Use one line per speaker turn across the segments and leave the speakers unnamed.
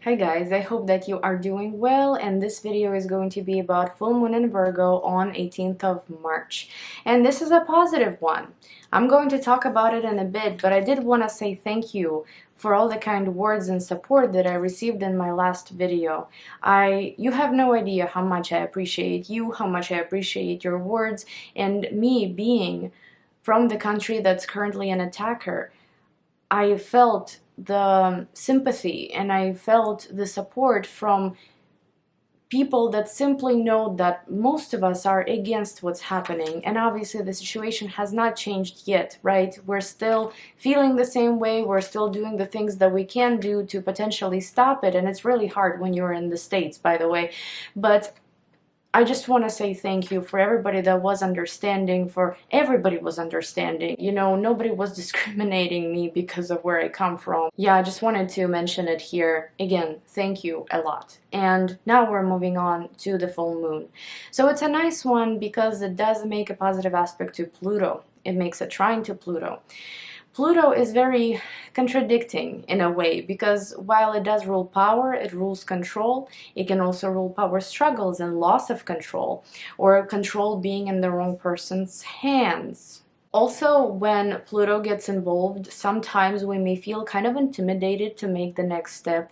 Hi guys, I hope that you are doing well, and this video is going to be about full moon in Virgo on 18th of March. And this is a positive one. I'm going to talk about it in a bit, but I did want to say thank you for all the kind words and support that I received in my last video. You have no idea how much I appreciate you, how much I appreciate your words, and me being from the country that's currently an attacker. I felt the sympathy and I felt the support from people that simply know that most of us are against what's happening, and obviously the situation has not changed yet, right? We're still feeling the same way, we're still doing the things that we can do to potentially stop it, and it's really hard when you're in the States, by the way. But I just want to say thank you for everybody that was understanding, for everybody was understanding. You know, nobody was discriminating me because of where I come from. Yeah, I just wanted to mention it here. Again, thank you a lot. And now we're moving on to the full moon. So it's a nice one because it does make a positive aspect to Pluto. It makes a trine to Pluto. Pluto is very contradicting in a way, because while it does rule power, it rules control. It can also rule power struggles and loss of control, or control being in the wrong person's hands. Also, when Pluto gets involved, sometimes we may feel kind of intimidated to make the next step.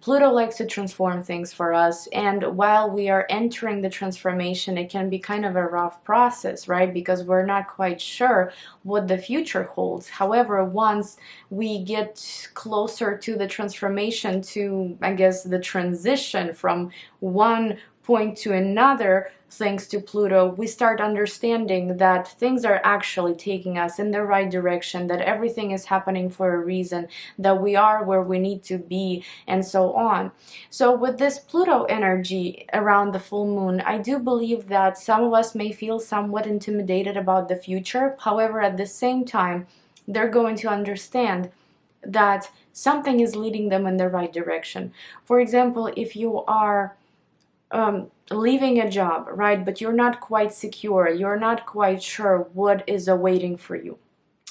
Pluto likes to transform things for us, and while we are entering the transformation, it can be kind of a rough process, right? Because we're not quite sure what the future holds. However, once we get closer to the transformation, to, I guess, the transition from one point to another, thanks to Pluto, we start understanding that things are actually taking us in the right direction, that everything is happening for a reason, that we are where we need to be, and so on. So with this Pluto energy around the full moon, I do believe that some of us may feel somewhat intimidated about the future. However, at the same time, they're going to understand that something is leading them in the right direction. For example, if you are leaving a job, right, but you're not quite secure, you're not quite sure what is awaiting for you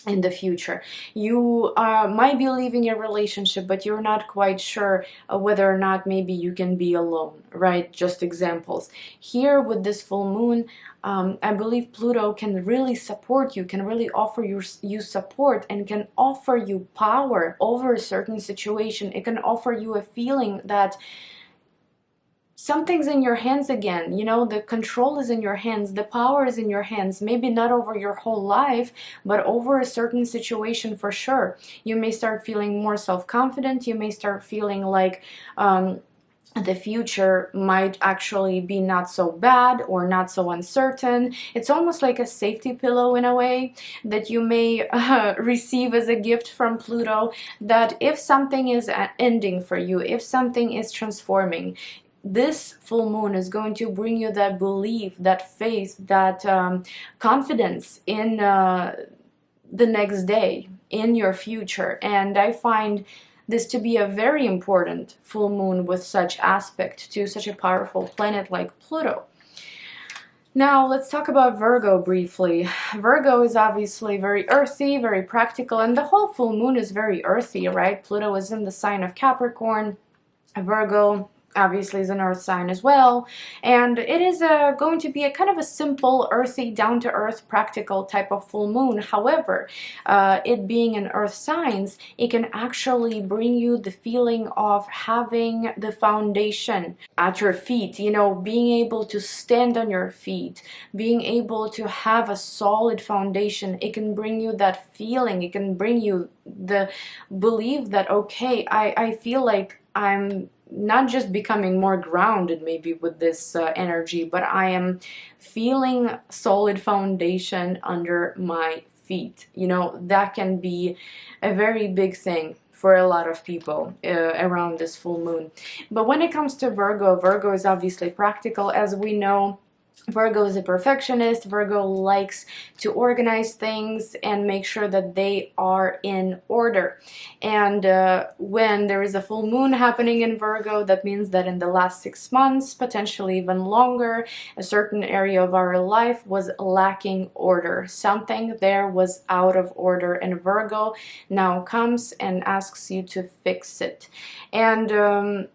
in the future. You might be leaving a relationship, but you're not quite sure whether or not maybe you can be alone, right? Just examples. Here with this full moon, I believe Pluto can really support you, can really offer you support, and can offer you power over a certain situation. It can offer you a feeling that something's in your hands again. You know, the control is in your hands, the power is in your hands, maybe not over your whole life, but over a certain situation for sure. You may start feeling more self-confident, you may start feeling like the future might actually be not so bad or not so uncertain. It's almost like a safety pillow in a way that you may receive as a gift from Pluto, that if something is ending for you, if something is transforming, this full moon is going to bring you that belief, that faith, that confidence in the next day, in your future. And I find this to be a very important full moon with such aspect to such a powerful planet like Pluto. Now let's talk about Virgo briefly. Virgo is obviously very earthy, very practical, and the whole full moon is very earthy, right? Pluto is in the sign of Capricorn. Virgo obviously is an earth sign as well, and it is going to be a kind of a simple, earthy, down-to-earth, practical type of full moon. However, it being an earth signs, it can actually bring you the feeling of having the foundation at your feet, you know, being able to stand on your feet, being able to have a solid foundation. It can bring you that feeling, it can bring you the belief that, okay, I feel like I'm not just becoming more grounded maybe with this energy, but I am feeling solid foundation under my feet. You know, that can be a very big thing for a lot of people around this full moon. But when it comes to Virgo, Virgo is obviously practical, as we know. Virgo is a perfectionist. Virgo likes to organize things and make sure that they are in order. And when there is a full moon happening in Virgo, that means that in the last 6 months, potentially even longer, a certain area of our life was lacking order. Something there was out of order, and Virgo now comes and asks you to fix it. And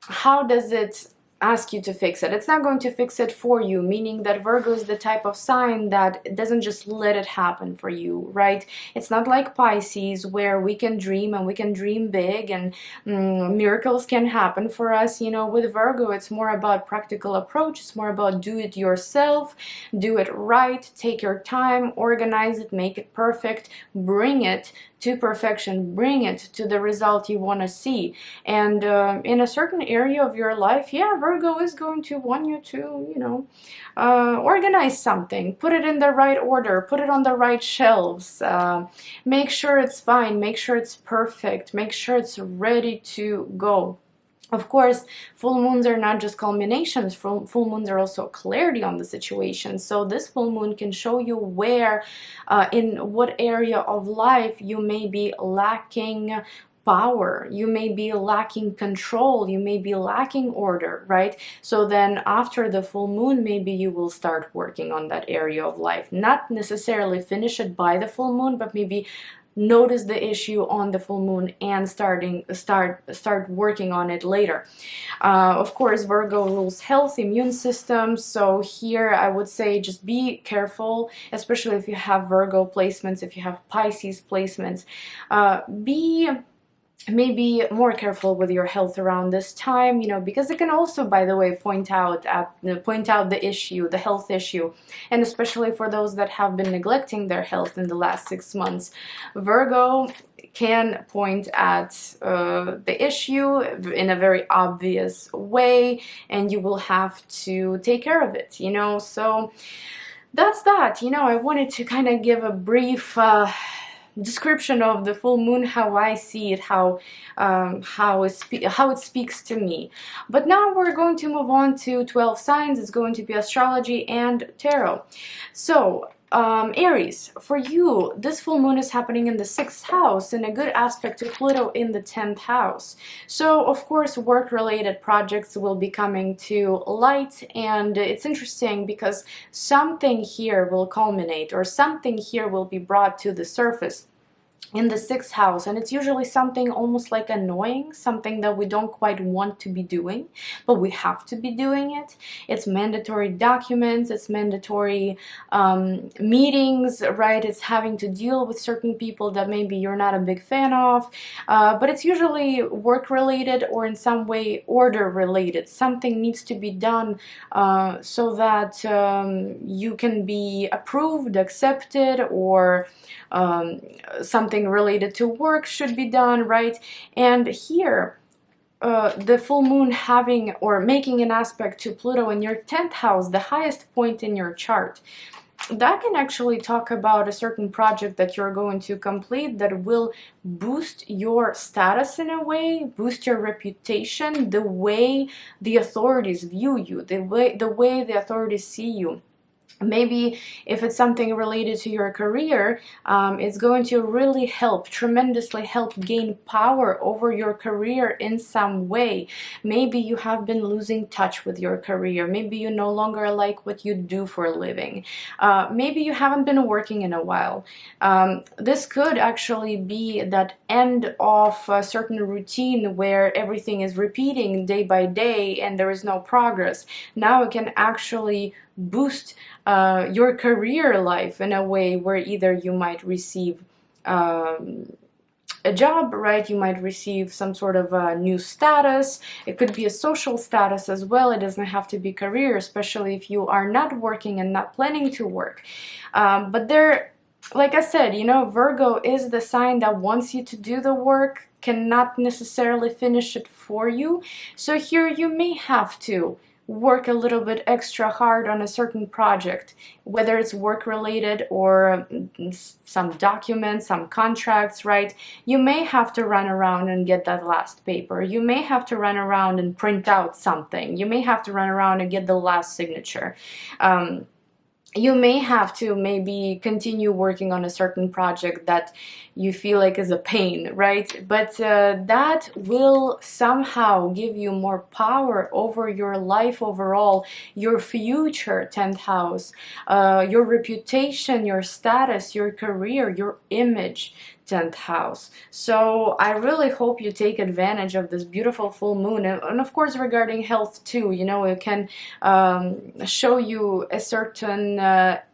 how does it ask you to fix it? It's not going to fix it for you, meaning that Virgo is the type of sign that doesn't just let it happen for you, right? It's not like Pisces, where we can dream and we can dream big and miracles can happen for us. You know, with Virgo, it's more about practical approach. It's more about do it yourself, do it right, take your time, organize it, make it perfect, bring it to perfection, bring it to the result you want to see. And in a certain area of your life, yeah, Virgo is going to want you to, you know, organize something, put it in the right order, put it on the right shelves, make sure it's fine, make sure it's perfect, make sure it's ready to go. Of course, full moons are not just culminations. Full moons are also clarity on the situation. So this full moon can show you where, in what area of life you may be lacking power, you may be lacking control, you may be lacking order, right? So then after the full moon, maybe you will start working on that area of life. Not necessarily finish it by the full moon, but maybe notice the issue on the full moon and start working on it later. Of course, Virgo rules health, immune system. So here I would say just be careful, especially if you have Virgo placements, if you have Pisces placements. Be maybe more careful with your health around this time, you know, because it can also, by the way, point out the issue, the health issue. And especially for those that have been neglecting their health in the last 6 months, Virgo can point at the issue in a very obvious way, and you will have to take care of it, you know. So that's that. You know, I wanted to kind of give a brief description of the full moon, how I see it, how it speaks to me. But now we're going to move on to 12 signs. It's going to be astrology and tarot. So Aries, for you, this full moon is happening in the 6th house, in a good aspect to Pluto in the 10th house. So of course work-related projects will be coming to light, and it's interesting because something here will culminate, or something here will be brought to the surface in the 6th house, and it's usually something almost like annoying, something that we don't quite want to be doing, but we have to be doing it. It's mandatory documents, it's mandatory meetings, right? It's having to deal with certain people that maybe you're not a big fan of, but it's usually work related or in some way order related. Something needs to be done so that you can be approved, accepted, or something related to work should be done, right? And here the full moon having or making an aspect to Pluto in your 10th house, the highest point in your chart, that can actually talk about a certain project that you're going to complete that will boost your status in a way, boost your reputation, the way the authorities view you, the way the authorities see you. Maybe if it's something related to your career, it's going to really help, tremendously help gain power over your career in some way. Maybe you have been losing touch with your career. Maybe you no longer like what you do for a living. Maybe you haven't been working in a while. This could actually be that end of a certain routine where everything is repeating day by day and there is no progress. Now it can actually boost your career life in a way where either you might receive a job, right? You might receive some sort of a new status. It could be a social status as well. It doesn't have to be career, especially if you are not working and not planning to work. But there, like I said, you know, Virgo is the sign that wants you to do the work, cannot necessarily finish it for you. So here you may have to work a little bit extra hard on a certain project, whether it's work related or some documents, some contracts, right? You may have to run around and get that last paper. You may have to run around and print out something. You may have to run around and get the last signature. You may have to maybe continue working on a certain project that you feel like is a pain, right? But that will somehow give you more power over your life overall, your future 10th house, your reputation, your status, your career, your image. 10th house. So I really hope you take advantage of this beautiful full moon, and of course regarding health too, you know, it can show you a certain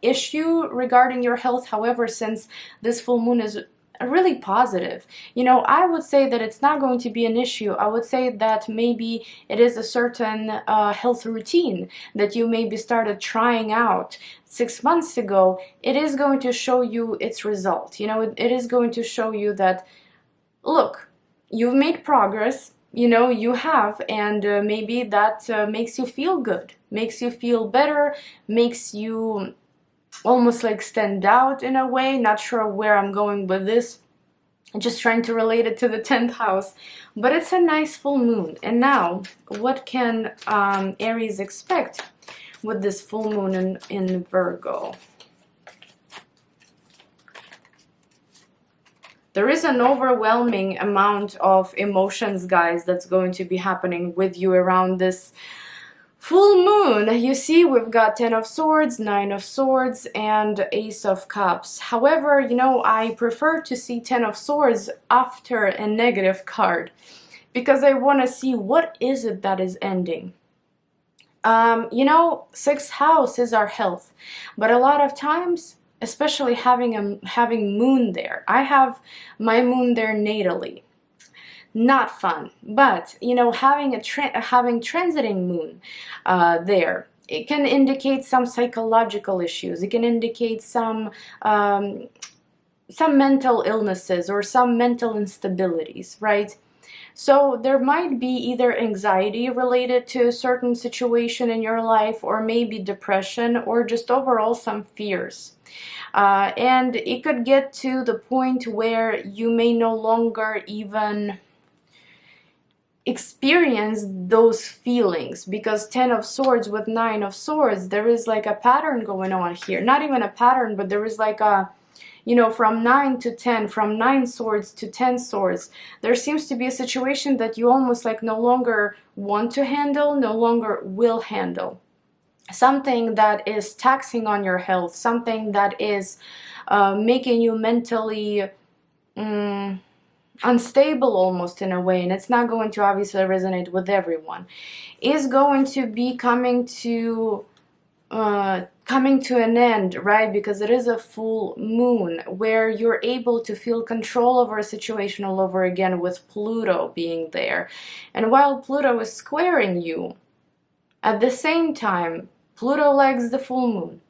issue regarding your health. However, since this full moon is really positive, you know, I would say that it's not going to be an issue. I would say that maybe it is a certain health routine that you maybe started trying out 6 months ago. It is going to show you its result. You know, it is going to show you that, look, you've made progress, you know, you have, and maybe that makes you feel good, makes you feel better, makes you almost like stand out in a way. Not sure where I'm going with this, just trying to relate it to the 10th house, but it's a nice full moon. And now, what can Aries expect with this full moon in Virgo? There is an overwhelming amount of emotions, guys, that's going to be happening with you around this full moon. You see, we've got 10 of Swords, 9 of Swords, and Ace of Cups. However, you know, I prefer to see 10 of Swords after a negative card, because I want to see what is it that is ending. You know, 6th house is our health, but a lot of times, especially having moon there, I have my moon there natally. Not fun, but you know, having transiting moon there, it can indicate some psychological issues. It can indicate some mental illnesses or some mental instabilities, right? So there might be either anxiety related to a certain situation in your life, or maybe depression, or just overall some fears. And it could get to the point where you may no longer even experience those feelings, because 10 of Swords with 9 of Swords, there is like a pattern going on here. Not even a pattern, but there is like a, you know, from 9 to 10, from 9 swords to 10 swords, there seems to be a situation that you almost like no longer want to handle, no longer will handle. Something that is taxing on your health, something that is making you mentally unstable almost in a way, and it's not going to obviously resonate with everyone, is going to be coming to an end, right? Because it is a full moon where you're able to feel control over a situation all over again, with Pluto being there. And while Pluto is squaring you, at the same time, Pluto likes the full moon.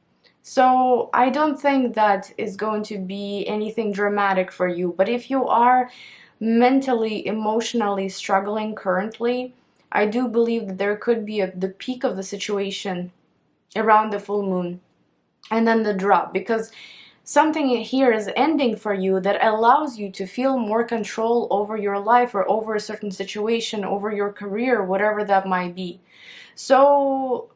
So I don't think that is going to be anything dramatic for you. But if you are mentally, emotionally struggling currently, I do believe that there could be the peak of the situation around the full moon, and then the drop, because something here is ending for you that allows you to feel more control over your life, or over a certain situation, over your career, whatever that might be. So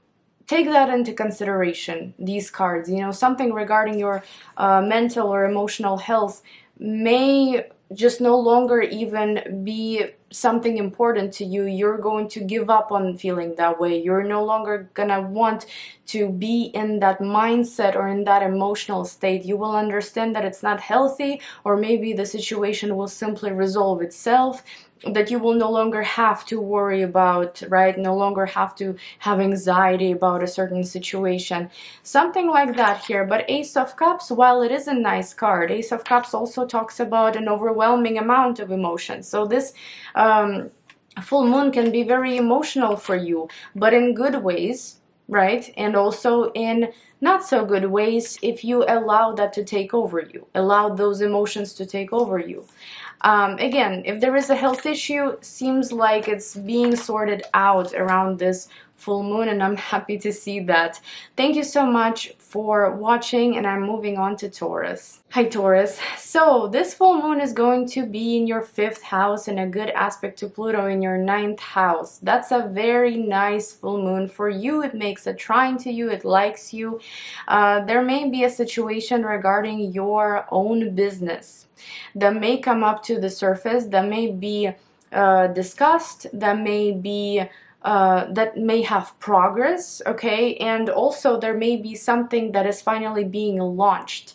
take that into consideration, these cards. You know, something regarding your mental or emotional health may just no longer even be something important to you. You're going to give up on feeling that way. You're no longer gonna want to be in that mindset or in that emotional state. You will understand that it's not healthy, or maybe the situation will simply resolve itself, that you will no longer have to worry about, right? No longer have to have anxiety about a certain situation. Something like that here. But Ace of Cups, while it is a nice card, Ace of Cups also talks about an overwhelming amount of emotions. So this full moon can be very emotional for you, but in good ways, right? And also in not so good ways, if you allow that to take over you, allow those emotions to take over you. Again, if there is a health issue, seems like it's being sorted out around this full moon, and I'm happy to see that. Thank you so much for watching, and I'm moving on to Taurus. Hi Taurus. So this full moon is going to be in your 5th house in a good aspect to Pluto in your 9th house. That's a very nice full moon for you. It makes a trine to you, it likes you. There may be a situation regarding your own business that may come up to the surface, that may be discussed, that may have progress, okay? And also there may be something that is finally being launched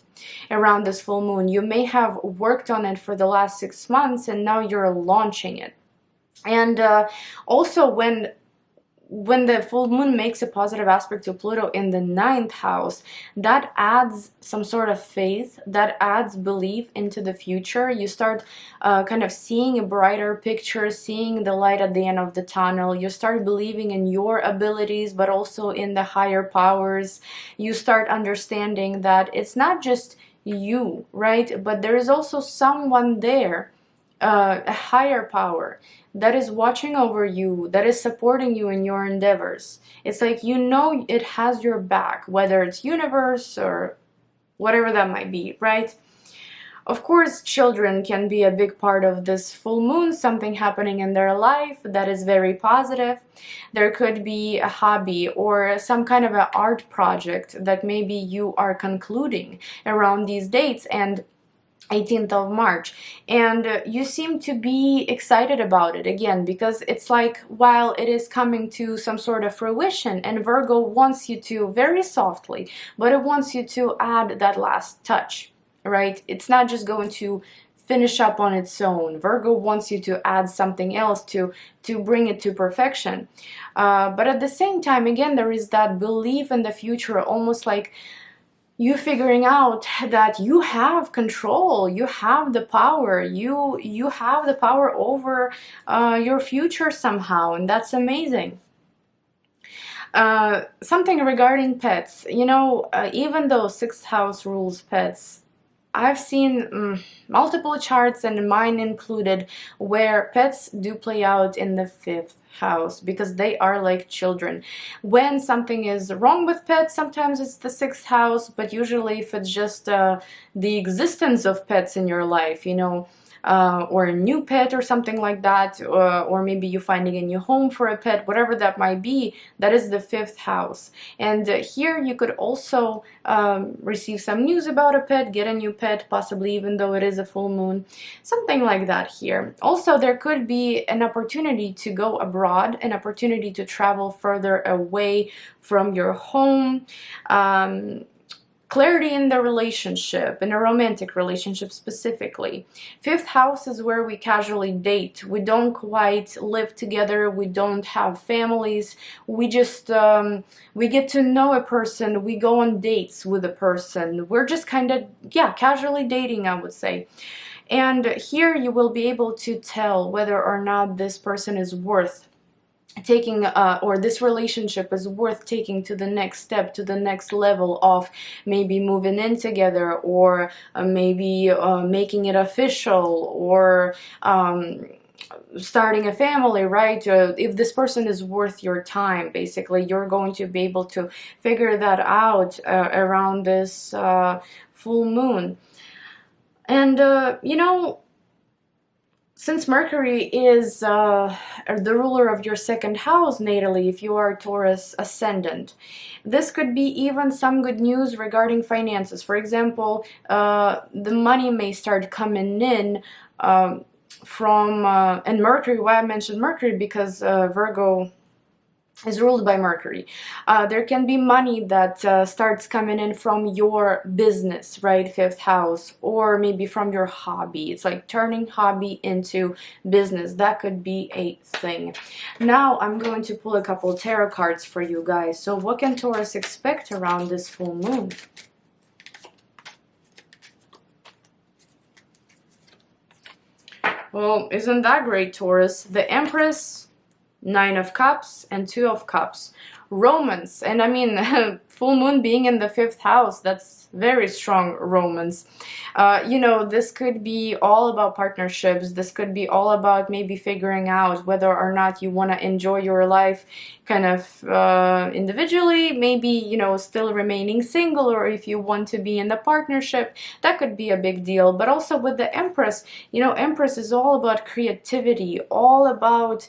around this full moon. You may have worked on it for the last 6 months and now you're launching it. And also when the full moon makes a positive aspect to Pluto in the 9th house, that adds some sort of faith, that adds belief into the future. You start kind of seeing a brighter picture, seeing the light at the end of the tunnel. You start believing in your abilities, but also in the higher powers. You start understanding that it's not just you, right? But there is also someone there, a higher power, that is watching over you, that is supporting you in your endeavors. It's like, you know, it has your back, whether it's universe or whatever that might be, right? Of course, children can be a big part of this full moon, something happening in their life that is very positive. There could be a hobby or some kind of an art project that maybe you are concluding around these dates and 18th of March, and you seem to be excited about it again, because it's like, while it is coming to some sort of fruition, and Virgo wants you to, very softly, but it wants you to add that last touch, right? It's not just going to finish up on its own. Virgo wants you to add something else to bring it to perfection. But at the same time, again, there is that belief in the future, almost like you figuring out that you have control, you have the power, you have the power over your future somehow, and that's amazing. Something regarding pets, you know, even though 6th house rules pets, I've seen multiple charts, and mine included, where pets do play out in the 5th house, because they are like children. When something is wrong with pets, sometimes it's the 6th house, but usually if it's just the existence of pets in your life, you know, or a new pet or something like that, or maybe you finding a new home for a pet, whatever that might be, that is the 5th house. And here you could also receive some news about a pet, get a new pet, possibly even though it is a full moon, something like that here. Also, there could be an opportunity to go abroad, an opportunity to travel further away from your home. Clarity in the relationship, in a romantic relationship specifically. 5th house is where we casually date. We don't quite live together. We don't have families. We just, we get to know a person. We go on dates with a person. We're just kind of, yeah, casually dating, I would say. And here you will be able to tell whether or not this person is worth taking, or this relationship is worth taking to the next step, to the next level of maybe moving in together, or maybe making it official, or starting a family, right? If this person is worth your time, basically, you're going to be able to figure that out around this full moon. And you know, since Mercury is the ruler of your 2nd house natally, if you are Taurus ascendant, this could be even some good news regarding finances. For example, the money may start coming in from, and Mercury, why I mentioned Mercury, because Virgo is ruled by Mercury. There can be money that starts coming in from your business, right, 5th house, or maybe from your hobby. It's like turning hobby into business. That could be a thing. Now I'm going to pull a couple tarot cards for you guys. So what can Taurus expect around this full moon? Well, isn't that great, Taurus? The Empress, 9 of Cups, and 2 of Cups. romance. And I mean, full moon being in the 5th house, that's very strong romance. You know, this could be all about partnerships. This could be all about maybe figuring out whether or not you want to enjoy your life kind of individually, maybe, you know, still remaining single, or if you want to be in the partnership, that could be a big deal. But also with the Empress, you know, Empress is all about creativity, all about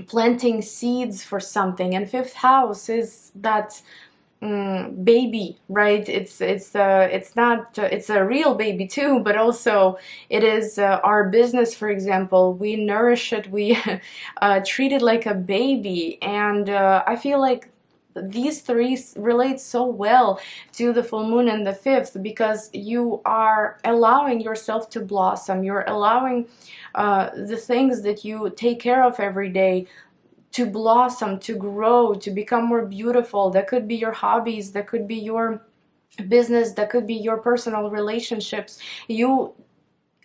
planting seeds for something, and 5th house is that baby, right? It's not it's a real baby too, but also it is our business. For example, we nourish it, we treat it like a baby, and I feel like these three relate so well to the full moon in the 5th, because you are allowing yourself to blossom. You're allowing the things that you take care of every day to blossom, to grow, to become more beautiful. That could be your hobbies, that could be your business, that could be your personal relationships.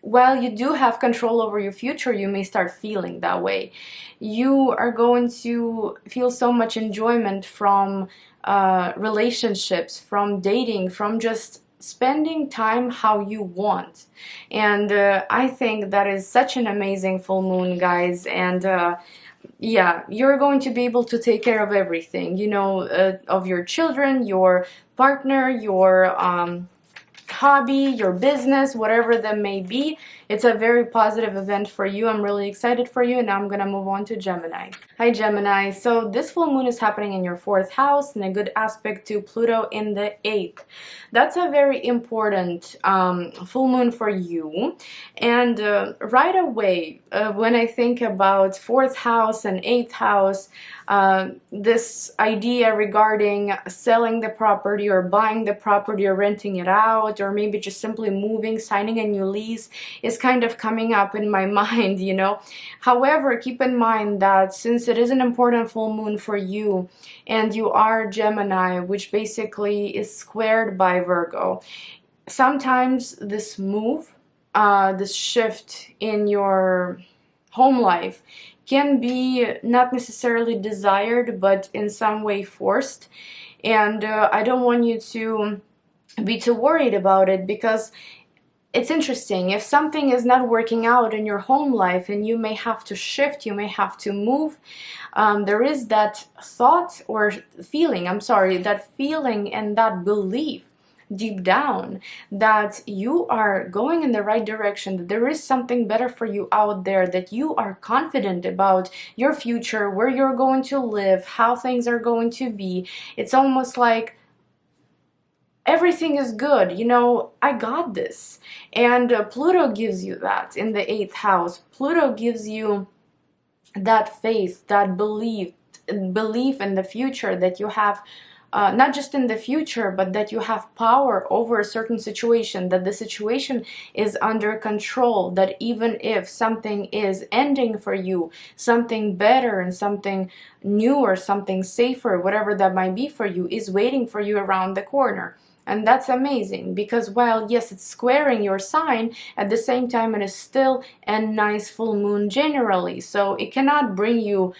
While you do have control over your future, you may start feeling that way. You are going to feel so much enjoyment from relationships, from dating, from just spending time how you want. And I think that is such an amazing full moon, guys. And yeah, you're going to be able to take care of everything, you know, of your children, your partner, your hobby, your business, whatever that may be. It's a very positive event for you. I'm really excited for you. And now I'm gonna move on to Gemini. Hi Gemini. So this full moon is happening in your 4th house in a good aspect to Pluto in the 8th. That's a very important full moon for you. And right away, when I think about 4th house and 8th house, this idea regarding selling the property or buying the property or renting it out, or maybe just simply moving, signing a new lease, is kind of coming up in my mind, you know. However, keep in mind that since it is an important full moon for you, and you are Gemini, which basically is squared by Virgo, sometimes this move, this shift in your home life can be not necessarily desired, but in some way forced. And I don't want you to be too worried about it, because it's interesting. If something is not working out in your home life and you may have to shift, you may have to move, there is that thought or feeling, that feeling and that belief deep down that you are going in the right direction, that there is something better for you out there, that you are confident about your future, where you're going to live, how things are going to be. It's almost like everything is good, you know, I got this. And Pluto gives you that in the 8th house. Pluto gives you that faith, that belief in the future, that you have not just in the future, but that you have power over a certain situation, that the situation is under control, that even if something is ending for you, something better and something new or something safer, whatever that might be for you, is waiting for you around the corner. And that's amazing, because while yes, it's squaring your sign, at the same time it is still a nice full moon generally, so it cannot bring you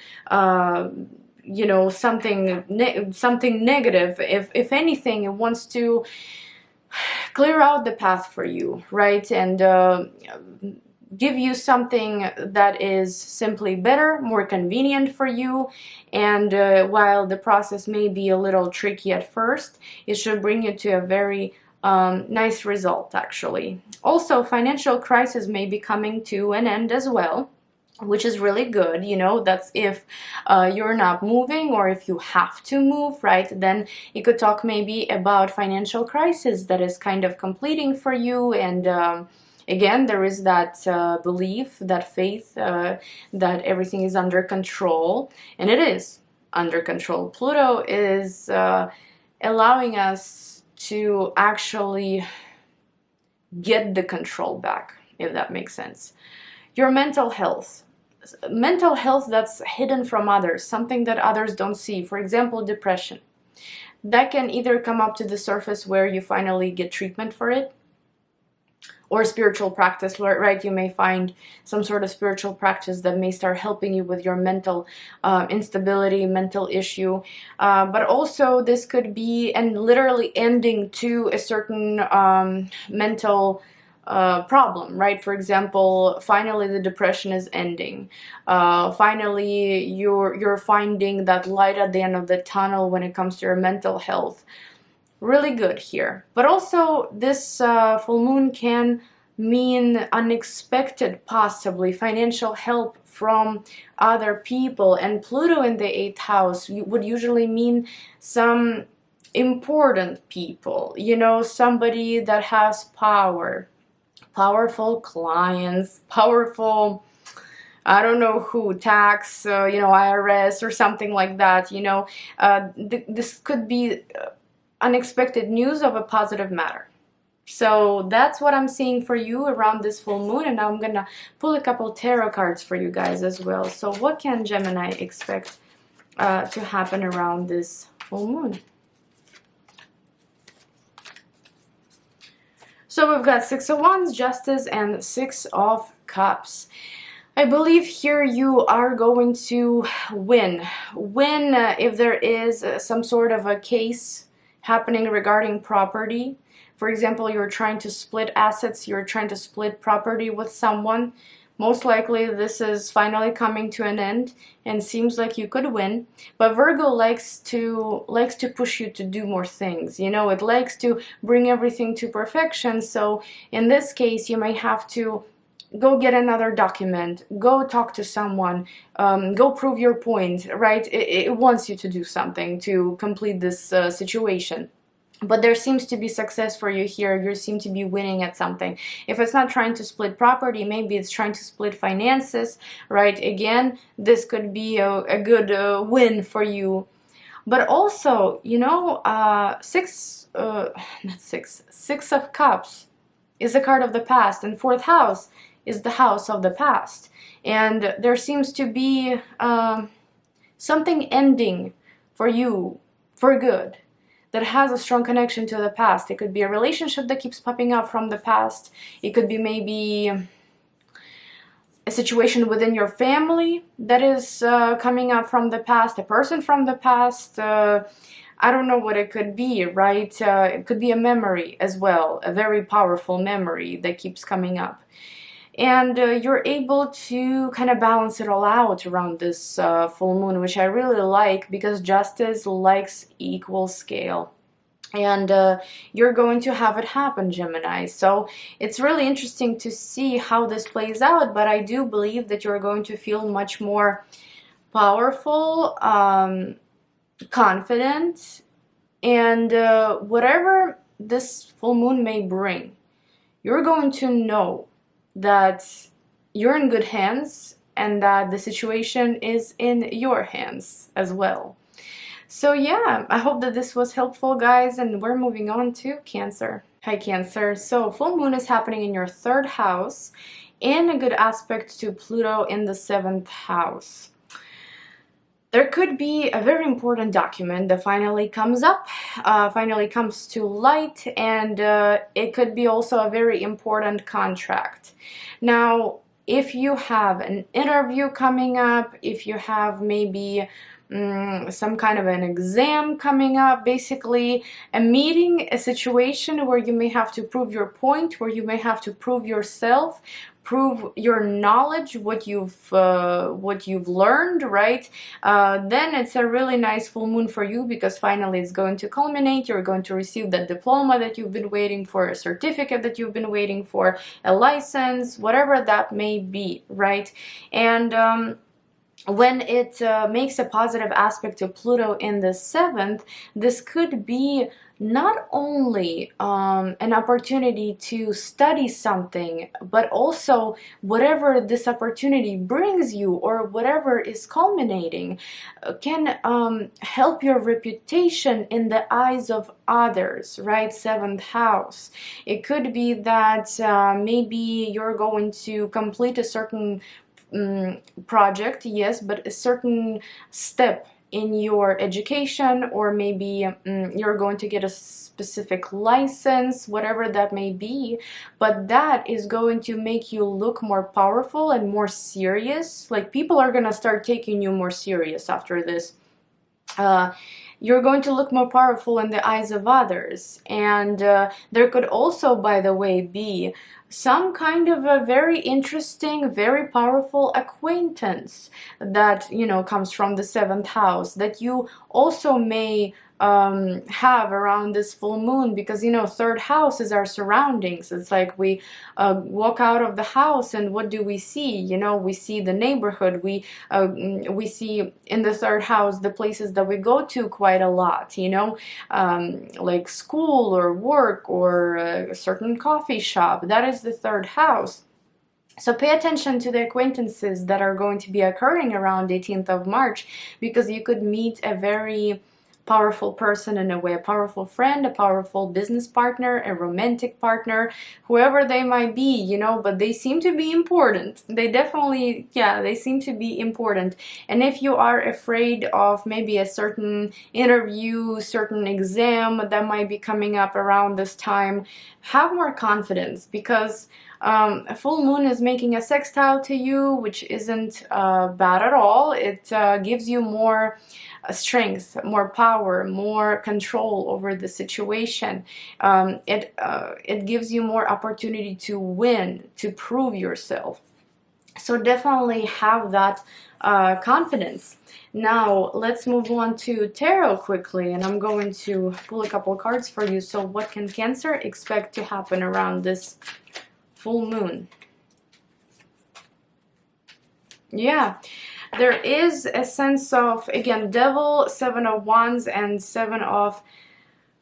you know, something negative. If anything, it wants to clear out the path for you, right? And give you something that is simply better, more convenient for you. And while the process may be a little tricky at first, it should bring you to a very nice result, actually. Also, financial crisis may be coming to an end as well, which is really good. You know, that's if you're not moving, or if you have to move, right? Then you could talk maybe about financial crisis that is kind of completing for you. And again, there is that belief, that faith, that everything is under control, and it is under control. Pluto is allowing us to actually get the control back, if that makes sense. Your mental health that's hidden from others, something that others don't see. For example, depression. That can either come up to the surface where you finally get treatment for it, or spiritual practice, right? You may find some sort of spiritual practice that may start helping you with your mental instability, mental issue. But also this could be and literally ending to a certain mental problem, right? For example, finally the depression is ending. Finally, you're finding that light at the end of the tunnel when it comes to your mental health. Really good here. But also this full moon can mean unexpected, possibly financial help from other people, and Pluto in the 8th house would usually mean some important people, you know, somebody that has power, powerful clients, powerful, I don't know who, tax, you know, IRS or something like that, you know. This could be unexpected news of a positive matter. So that's what I'm seeing for you around this full moon, and I'm gonna pull a couple tarot cards for you guys as well. So what can Gemini expect to happen around this full moon? So we've got Six of Wands, Justice, and Six of Cups. I believe here you are going to win. Win if there is some sort of a case happening regarding property. For example, you're trying to split assets, you're trying to split property with someone. Most likely this is finally coming to an end and seems like you could win. But Virgo likes to push you to do more things. You know, it likes to bring everything to perfection. So in this case, you may have to go get another document, go talk to someone, go prove your point, right? It wants you to do something to complete this situation. But there seems to be success for you here. You seem to be winning at something. If it's not trying to split property, maybe it's trying to split finances, right? Again, this could be a good win for you. But also, you know, Six of Cups is a card of the past, and 4th house is the house of the past. And there seems to be something ending for you for good that has a strong connection to the past. It could be a relationship that keeps popping up from the past. It could be maybe a situation within your family that is coming up from the past, a person from the past. I don't know what it could be, right? It could be a memory as well, a very powerful memory that keeps coming up. And you're able to kind of balance it all out around this full moon, which I really like, because Justice likes equal scale. And you're going to have it happen, Gemini. So it's really interesting to see how this plays out, but I do believe that you're going to feel much more powerful, confident, and whatever this full moon may bring, you're going to know that you're in good hands and that the situation is in your hands as well. So yeah, I hope that this was helpful, guys, and we're moving on to Cancer. Hi, Cancer. So full moon is happening in your 3rd house in a good aspect to Pluto in the 7th house. There could be a very important document that finally comes up, finally comes to light, and it could be also a very important contract. Now, if you have an interview coming up, if you have maybe some kind of an exam coming up, basically a meeting, a situation where you may have to prove your point, where you may have to prove yourself, prove your knowledge, what you've learned, right? Then it's a really nice full moon for you, because finally it's going to culminate. You're going to receive that diploma that you've been waiting for, a certificate that you've been waiting for, a license, whatever that may be, right? And when it makes a positive aspect to Pluto in the 7th, this could be not only an opportunity to study something, but also whatever this opportunity brings you, or whatever is culminating, can help your reputation in the eyes of others, right? 7th house. It could be that maybe you're going to complete a certain project, yes, but a certain step in your education, or maybe you're going to get a specific license, whatever that may be, but that is going to make you look more powerful and more serious. Like, people are gonna start taking you more serious after this. You're going to look more powerful in the eyes of others. And there could also, by the way, be some kind of a very interesting, very powerful acquaintance that, you know, comes from the 7th house, that you also may have around this full moon, because, you know, 3rd house is our surroundings. It's like we walk out of the house, and what do we see? You know, we see the neighborhood. We see in the 3rd house the places that we go to quite a lot, you know, like school or work or a certain coffee shop. That is the 3rd house. So pay attention to the acquaintances that are going to be occurring around 18th of March, because you could meet a very powerful person in a way, a powerful friend, a powerful business partner, a romantic partner, whoever they might be, you know, but they seem to be important. They definitely, yeah, they seem to be important. And if you are afraid of maybe a certain interview, certain exam that might be coming up around this time, have more confidence, because a full moon is making a sextile to you, which isn't bad at all. It gives you more strength, more power, more control over the situation. It gives you more opportunity to win, to prove yourself. So definitely have that confidence. Now let's move on to tarot quickly, and I'm going to pull a couple cards for you. So what can Cancer expect to happen around this full moon? Yeah, there is a sense of, again, Devil, 7 of Wands, and 7 of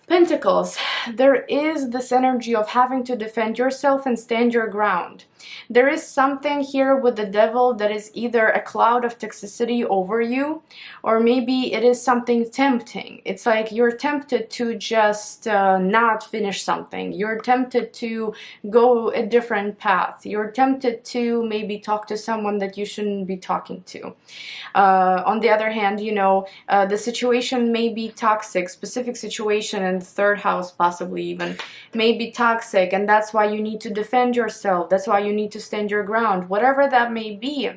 Pentacles. There is this energy of having to defend yourself and stand your ground. There is something here with the Devil that is either a cloud of toxicity over you, or maybe it is something tempting. It's like you're tempted to just not finish something. You're tempted to go a different path. You're tempted to maybe talk to someone that you shouldn't be talking to. On the other hand, you know, the situation may be toxic, specific situation in the 3rd house possibly even, may be toxic, and that's why you need to defend yourself. That's why you need to stand your ground, whatever that may be.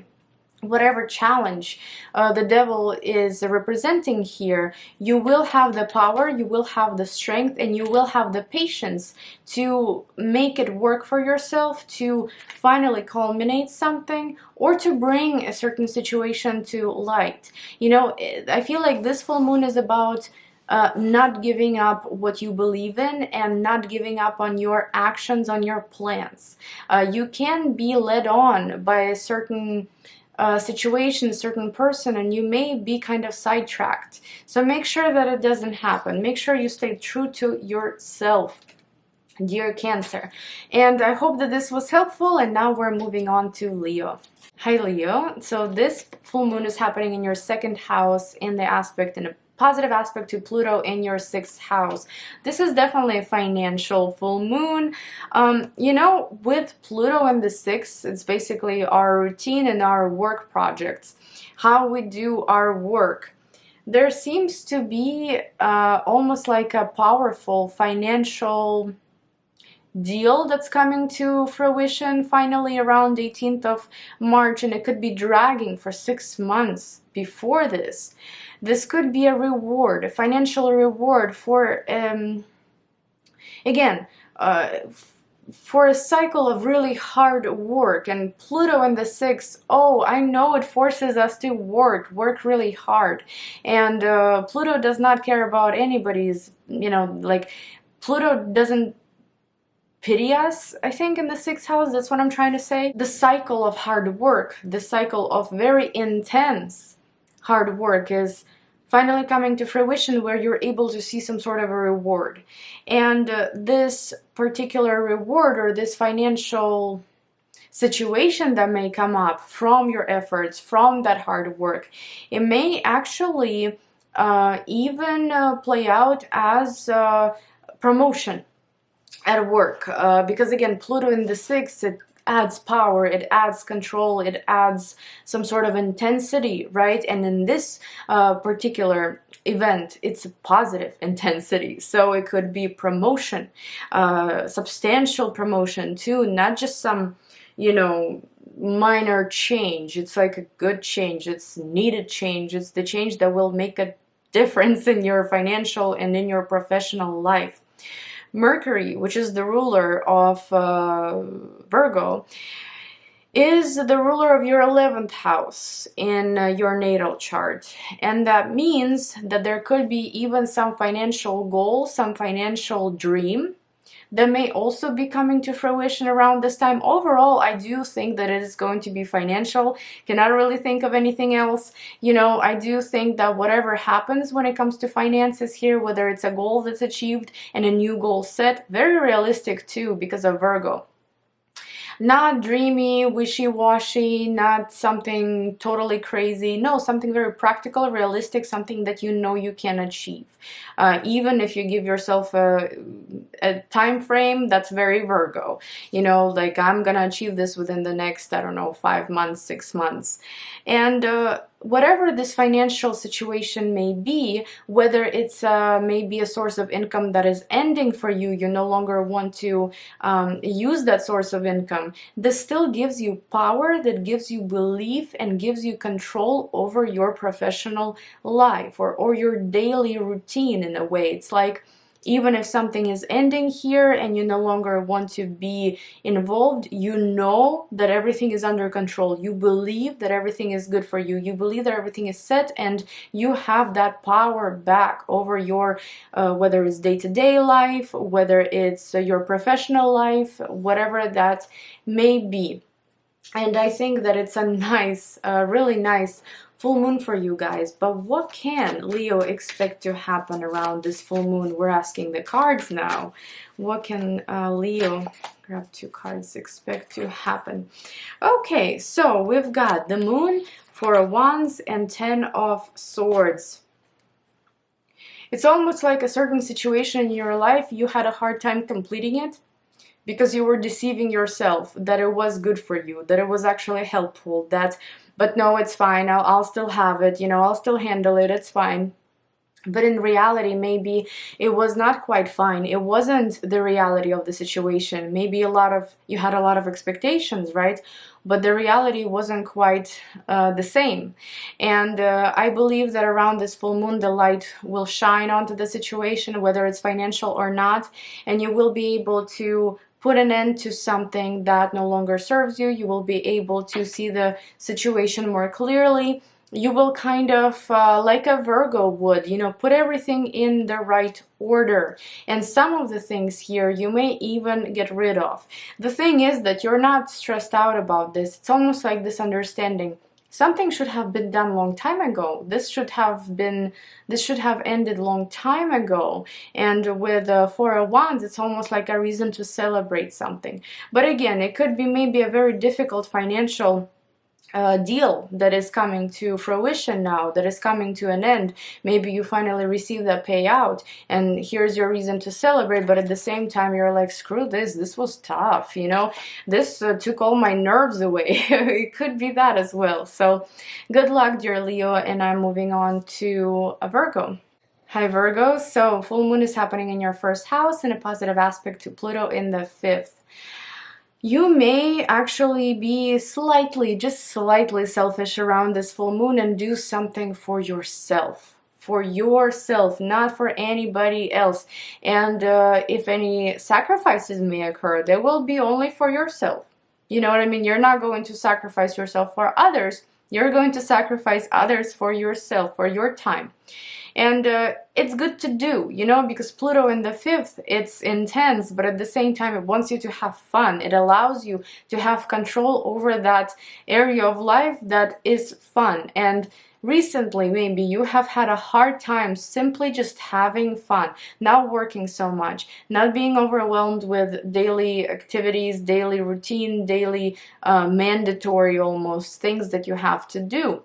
Whatever challenge the Devil is representing here, you will have the power, you will have the strength, and you will have the patience to make it work for yourself, to finally culminate something, or to bring a certain situation to light. You know, I feel like this full moon is about not giving up what you believe in, and not giving up on your actions, on your plans. You can be led on by a certain situation, certain person, and you may be kind of sidetracked. So make sure that it doesn't happen. Make sure you stay true to yourself, dear Cancer. And I hope that this was helpful, and now we're moving on to Leo. Hi Leo. So this full moon is happening in your 2nd house, in the aspect, in a positive aspect to Pluto in your 6th house. This is definitely a financial full moon. You know, with Pluto in the 6th, it's basically our routine and our work projects, how we do our work. There seems to be almost like a powerful financial deal that's coming to fruition finally around 18th of March, and it could be dragging for 6 months before this. This could be a reward, a financial reward for, again, for a cycle of really hard work. And Pluto in the 6th, oh, I know it forces us to work really hard. And Pluto does not care about anybody's, you know, like, Pluto doesn't pity us, I think, in the 6th house. That's what I'm trying to say. The cycle of hard work, the cycle of very intense hard work is finally coming to fruition, where you're able to see some sort of a reward. And this particular reward, or this financial situation that may come up from your efforts, from that hard work, it may actually even play out as promotion at work, because again, Pluto in the 6th, adds power, it adds control, it adds some sort of intensity, right? And in this particular event, it's a positive intensity. So it could be promotion, substantial promotion too, not just some, you know, minor change. It's like a good change, it's needed change, it's the change that will make a difference in your financial and in your professional life. Mercury, which is the ruler of Virgo, is the ruler of your 11th house in your natal chart. And that means that there could be even some financial goal, some financial dream that may also be coming to fruition around this time. Overall, I do think that it is going to be financial. Cannot really think of anything else. You know, I do think that whatever happens when it comes to finances here, whether it's a goal that's achieved and a new goal set, very realistic too because of Virgo. Not dreamy, wishy-washy, not something totally crazy. No, something very practical, realistic, something that you know you can achieve. Even if you give yourself a time frame, that's very Virgo. You know, like, I'm gonna achieve this within the next, I don't know, 5 months, 6 months. And whatever this financial situation may be, whether it's maybe a source of income that is ending for you, you no longer want to use that source of income, this still gives you power, that gives you belief and gives you control over your professional life or your daily routine in a way. It's like, even if something is ending here and you no longer want to be involved, you know that everything is under control. You believe that everything is good for you. You believe that everything is set and you have that power back over your, whether it's day-to-day life, whether it's your professional life, whatever that may be. And I think that it's a nice, really nice full moon for you guys. But what can Leo expect to happen around this full moon? We're asking the cards now. What can Leo, grab 2 cards, expect to happen? Okay, so we've got the Moon, 4 of Wands, and 10 of Swords. It's almost like a certain situation in your life, you had a hard time completing it because you were deceiving yourself that it was good for you, that it was actually helpful, that, but no, it's fine, I'll still have it, you know, I'll still handle it, it's fine. But in reality, maybe it was not quite fine. It wasn't the reality of the situation. Maybe you had a lot of expectations, right? But the reality wasn't quite the same. And I believe that around this full moon, the light will shine onto the situation, whether it's financial or not, and you will be able to put an end to something that no longer serves you. You will be able to see the situation more clearly. You will kind of, like a Virgo would, you know, put everything in the right order. And some of the things here you may even get rid of. The thing is that you're not stressed out about this. It's almost like this understanding. Something should have been done long time ago. This should have ended long time ago. And with 4 of Wands, it's almost like a reason to celebrate something. But again, it could be maybe a very difficult financial deal that is coming to fruition now, that is coming to an end. Maybe you finally receive that payout and here's your reason to celebrate, but at the same time you're like, screw this was tough, you know, this took all my nerves away. It could be that as well. So good luck, dear Leo, and I'm moving on to a Virgo. Hi Virgo, so full moon is happening in your 1st house in a positive aspect to Pluto in the 5th. You may actually be just slightly selfish around this full moon and do something for yourself. For yourself, not for anybody else. And if any sacrifices may occur, they will be only for yourself. You know what I mean? You're not going to sacrifice yourself for others. You're going to sacrifice others for yourself, for your time. And it's good to do, you know, because Pluto in the 5th, it's intense, but at the same time, it wants you to have fun. It allows you to have control over that area of life that is fun. And recently, maybe you have had a hard time simply just having fun, not working so much, not being overwhelmed with daily activities, daily routine, daily mandatory almost things that you have to do.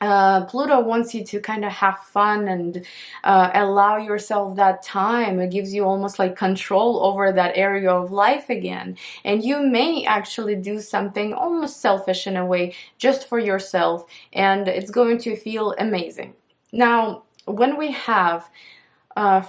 Pluto wants you to kind of have fun and allow yourself that time. It gives you almost like control over that area of life again. And you may actually do something almost selfish in a way, just for yourself, and it's going to feel amazing. Now, when we have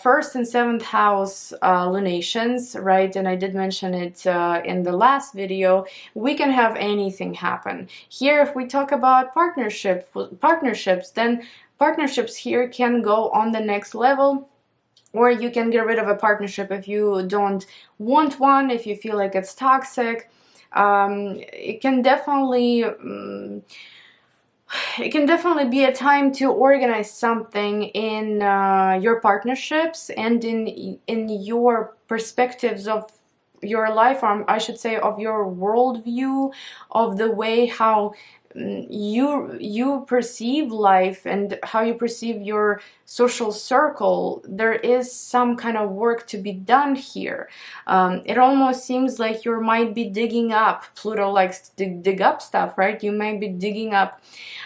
first and seventh house lunations, right? And I did mention it in the last video. We can have anything happen. Here, if we talk about partnerships, then partnerships here can go on the next level. Or you can get rid of a partnership if you don't want one, if you feel like it's toxic. It can definitely be a time to organize something in your partnerships and in your perspectives of your life, or I should say of your worldview, of the way how you perceive life and how you perceive your social circle. There is some kind of work to be done here. It almost seems like you might be digging up. Pluto likes to dig up stuff, right? You might be digging up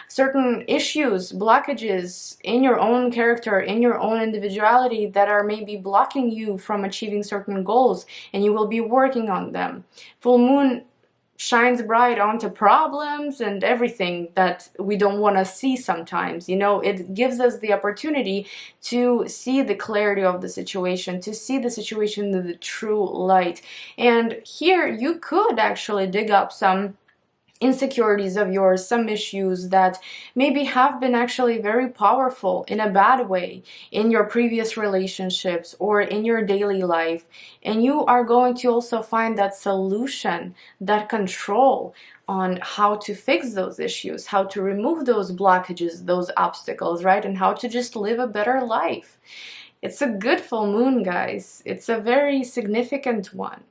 certain issues, blockages in your own character, in your own individuality, that are maybe blocking you from achieving certain goals, and you will be working on them. Full moon shines bright onto problems and everything that we don't want to see sometimes. You know, it gives us the opportunity to see the clarity of the situation, to see the situation in the true light. And here you could actually dig up some insecurities of yours, some issues that maybe have been actually very powerful in a bad way in your previous relationships or in your daily life. And you are going to also find that solution, that control on how to fix those issues, how to remove those blockages, those obstacles, right? And how to just live a better life. It's a good full moon, guys. It's a very significant one.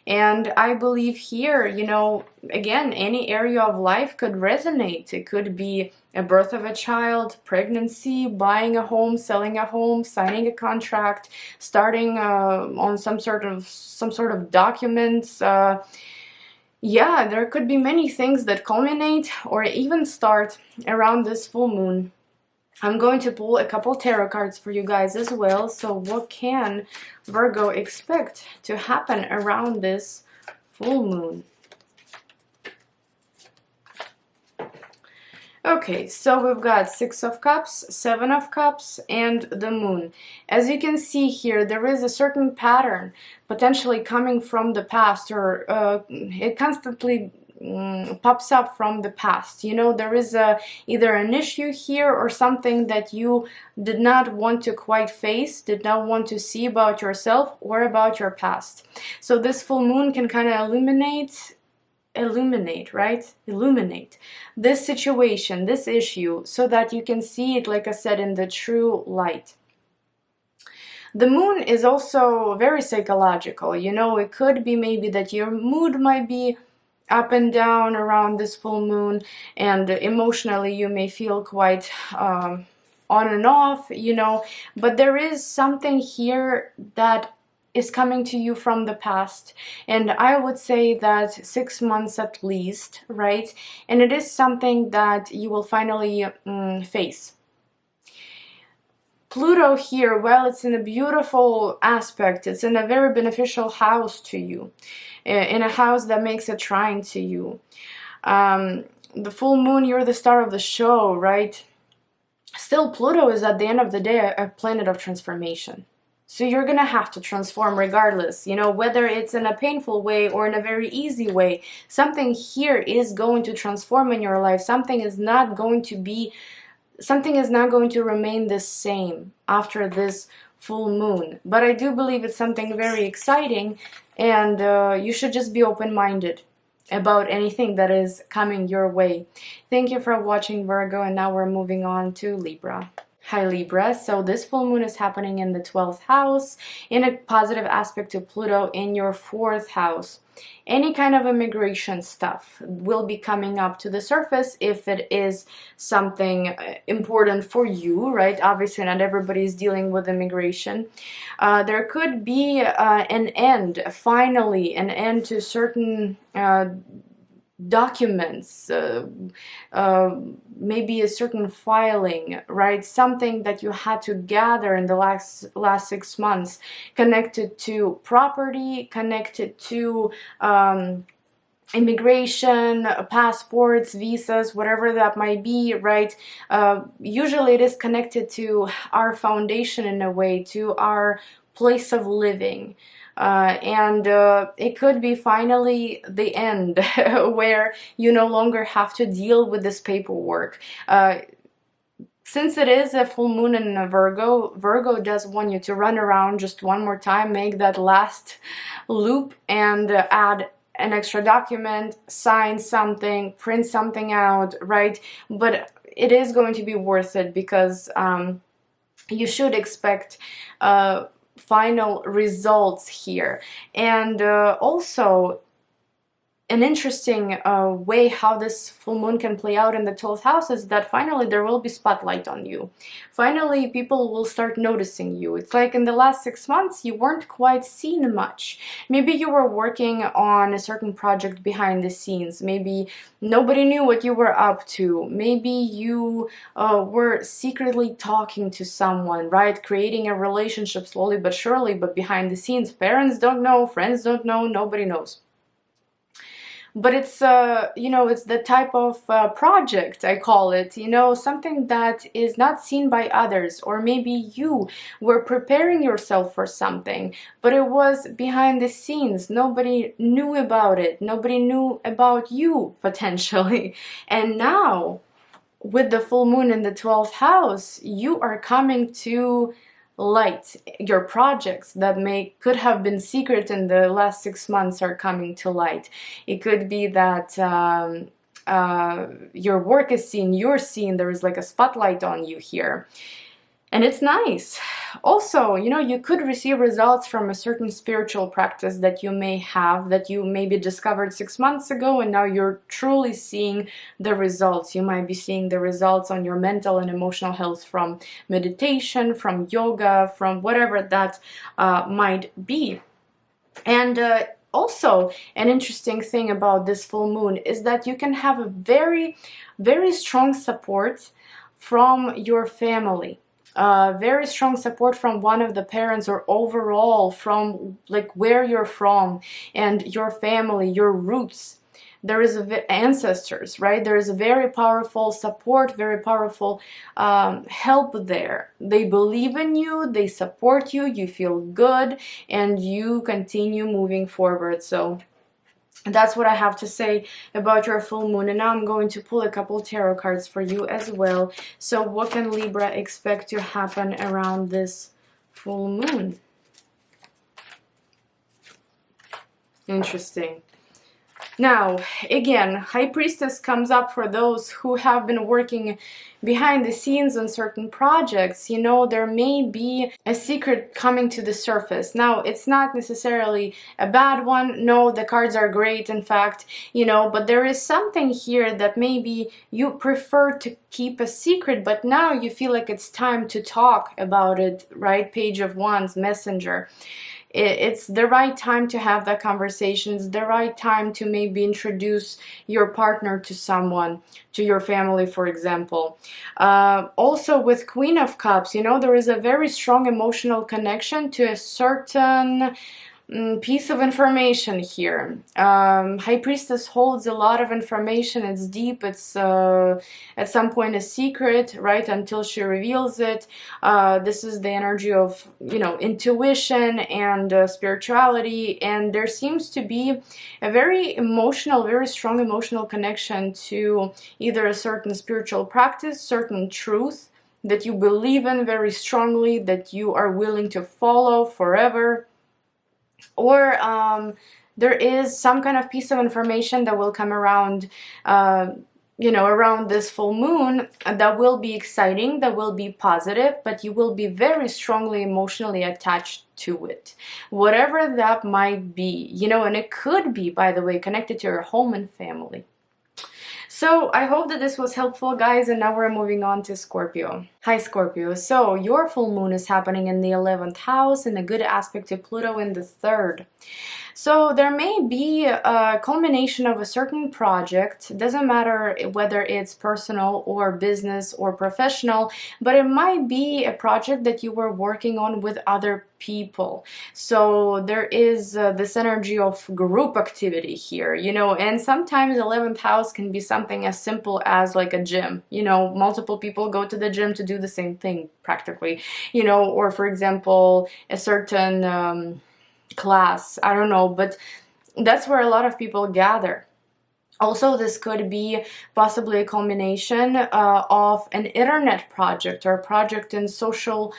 And I believe here, you know, again, any area of life could resonate. It could be a birth of a child, pregnancy, buying a home, selling a home, signing a contract, starting on some sort of documents. Yeah, there could be many things that culminate or even start around this full moon. I'm going to pull a couple tarot cards for you guys as well. So what can Virgo expect to happen around this full moon? Okay, so we've got Six of Cups, Seven of Cups, and the Moon. As you can see here, there is a certain pattern potentially coming from the past, or it constantly pops up from the past. You know, there is either an issue here or something that you did not want to quite face, did not want to see about yourself or about your past. So this full moon can kind of illuminate this situation, this issue, so that you can see it, like I said, in the true light. The moon is also very psychological. You know, it could be maybe that your mood might be up and down around this full moon, and emotionally you may feel quite on and off, you know, but there is something here that is coming to you from the past, and I would say that 6 months at least, right? And it is something that you will finally face. Pluto here, well, it's in a beautiful aspect. It's in a very beneficial house to you, in a house that makes a trine to you. The full moon, you're the star of the show, right? Still, Pluto is at the end of the day a planet of transformation. So you're gonna have to transform regardless, you know, whether it's in a painful way or in a very easy way. Something here is going to transform in your life. Something is not going to remain the same after this full moon. But I do believe it's something very exciting, and you should just be open-minded about anything that is coming your way. Thank you for watching, Virgo, and now we're moving on to Libra. Hi Libra, so this full moon is happening in the 12th house, in a positive aspect to Pluto in your 4th house. Any kind of immigration stuff will be coming up to the surface if it is something important for you, right? Obviously not everybody is dealing with immigration. There could be an end, finally, an end to certain documents, maybe a certain filing, right? Something that you had to gather in the last 6 months, connected to property, connected to immigration, passports, visas, whatever that might be, right? Usually it is connected to our foundation in a way, to our place of living. And it could be finally the end where you no longer have to deal with this paperwork. Since it is a full moon in a Virgo does want you to run around just one more time, make that last loop, and add an extra document, sign something, print something out, right? But it is going to be worth it, because you should expect final results here. And also an interesting way how this full moon can play out in the 12th house is that finally there will be spotlight on you. Finally, people will start noticing you. It's like in the last 6 months, you weren't quite seen much. Maybe you were working on a certain project behind the scenes. Maybe nobody knew what you were up to. Maybe you were secretly talking to someone, right? Creating a relationship slowly but surely, but behind the scenes. Parents don't know, friends don't know, nobody knows. But it's, you know, it's the type of project, I call it, you know, something that is not seen by others. Or maybe you were preparing yourself for something, but it was behind the scenes. Nobody knew about it. Nobody knew about you, potentially. And now, with the full moon in the 12th house, you are coming to light. Your projects that could have been secret in the last 6 months are coming to light. It could be that your work is seen, you're seen, there is like a spotlight on you here. And it's nice. Also, you know, you could receive results from a certain spiritual practice that you may have, that you maybe discovered 6 months ago, and now you're truly seeing the results. You might be seeing the results on your mental and emotional health from meditation, from yoga, from whatever that might be. And also, an interesting thing about this full moon is that you can have a very, very strong support from your family. Very strong support from one of the parents, or overall from like where you're from and your family, your roots. There is ancestors, right? There is a very powerful support, very powerful help there. They believe in you, they support you, you feel good, and you continue moving forward. So that's what I have to say about your full moon. And now I'm going to pull a couple tarot cards for you as well. So what can Libra expect to happen around this full moon? Interesting. Now, again, High Priestess comes up for those who have been working behind the scenes on certain projects. You know, there may be a secret coming to the surface. Now, it's not necessarily a bad one. No, the cards are great, in fact, you know, but there is something here that maybe you prefer to keep a secret, but now you feel like it's time to talk about it, right? Page of Wands, Messenger. It's the right time to have that conversation. It's the right time to maybe introduce your partner to someone, to your family, for example. Also with Queen of Cups, you know, there is a very strong emotional connection to a certain piece of information here. High Priestess holds a lot of information. It's deep. It's at some point a secret, right? Until she reveals it. This is the energy of, you know, intuition and spirituality. And there seems to be a very emotional, very strong emotional connection to either a certain spiritual practice, certain truth that you believe in very strongly, that you are willing to follow forever. Or there is some kind of piece of information that will come around, you know, around this full moon that will be exciting, that will be positive, but you will be very strongly emotionally attached to it. Whatever that might be, you know, and it could be, by the way, connected to your home and family. So I hope that this was helpful, guys, and now we're moving on to Scorpio. Hi Scorpio, so your full moon is happening in the 11th house in a good aspect to Pluto in the 3rd. So there may be a culmination of a certain project, doesn't matter whether it's personal or business or professional, but it might be a project that you were working on with other people. So there is this energy of group activity here, you know, and sometimes 11th house can be something as simple as like a gym, you know, multiple people go to the gym to do the same thing practically, you know, or for example, a certain class, I don't know, but that's where a lot of people gather. Also, this could be possibly a culmination of an internet project or a project in social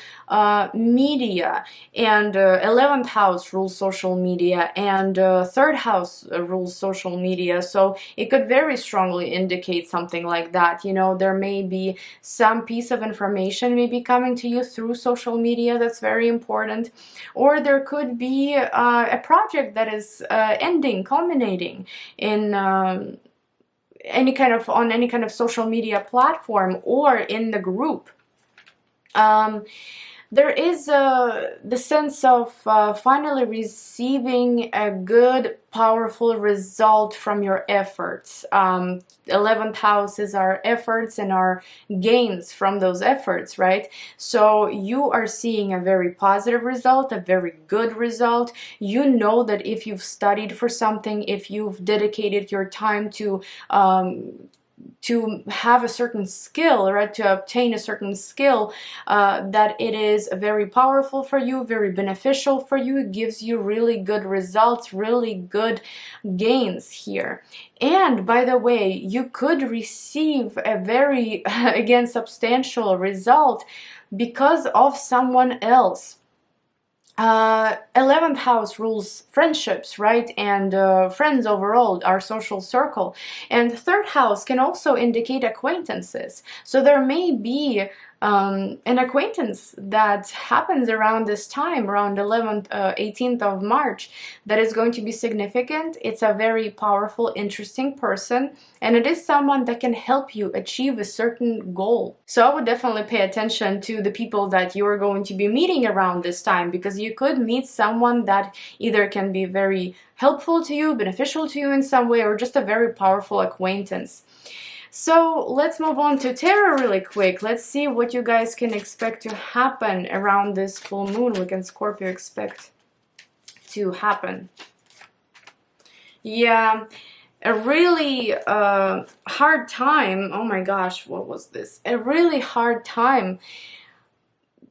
media. And 11th house rules social media, and 3rd house rules social media. So it could very strongly indicate something like that. You know, there may be some piece of information maybe coming to you through social media that's very important. Or there could be a project that is ending, culminating in any kind of social media platform or in the group. There is the sense of finally receiving a good, powerful result from your efforts. 11th house is our efforts and our gains from those efforts, right? So you are seeing a very positive result, a very good result. You know that if you've studied for something, if you've dedicated your time to have a certain skill, right, to obtain a certain skill, that it is very powerful for you, very beneficial for you. It gives you really good results, really good gains here. And by the way, you could receive a very, again, substantial result because of someone else. 11th house rules friendships, right, and friends overall, our social circle. And 3rd house can also indicate acquaintances. So there may be an acquaintance that happens around this time, around 11th, 18th of March, that is going to be significant. It's a very powerful, interesting person, and it is someone that can help you achieve a certain goal. So I would definitely pay attention to the people that you're going to be meeting around this time, because you could meet someone that either can be very helpful to you, beneficial to you in some way, or just a very powerful acquaintance. So let's move on to tarot really quick. Let's see what you guys can expect to happen around this full moon. What can Scorpio expect to happen? Yeah, a really hard time. Oh my gosh, what was this? A really hard time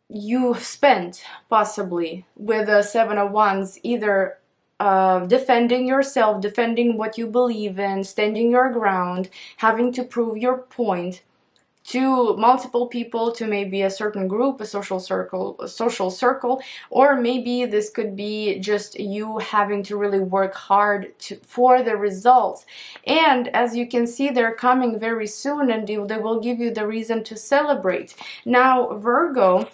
you spent possibly with a 7 of Wands, either defending yourself, defending what you believe in, standing your ground, having to prove your point to multiple people, to maybe a certain group, a social circle, or maybe this could be just you having to really work hard for the results. And as you can see, they're coming very soon, and they will give you the reason to celebrate. Now, Virgo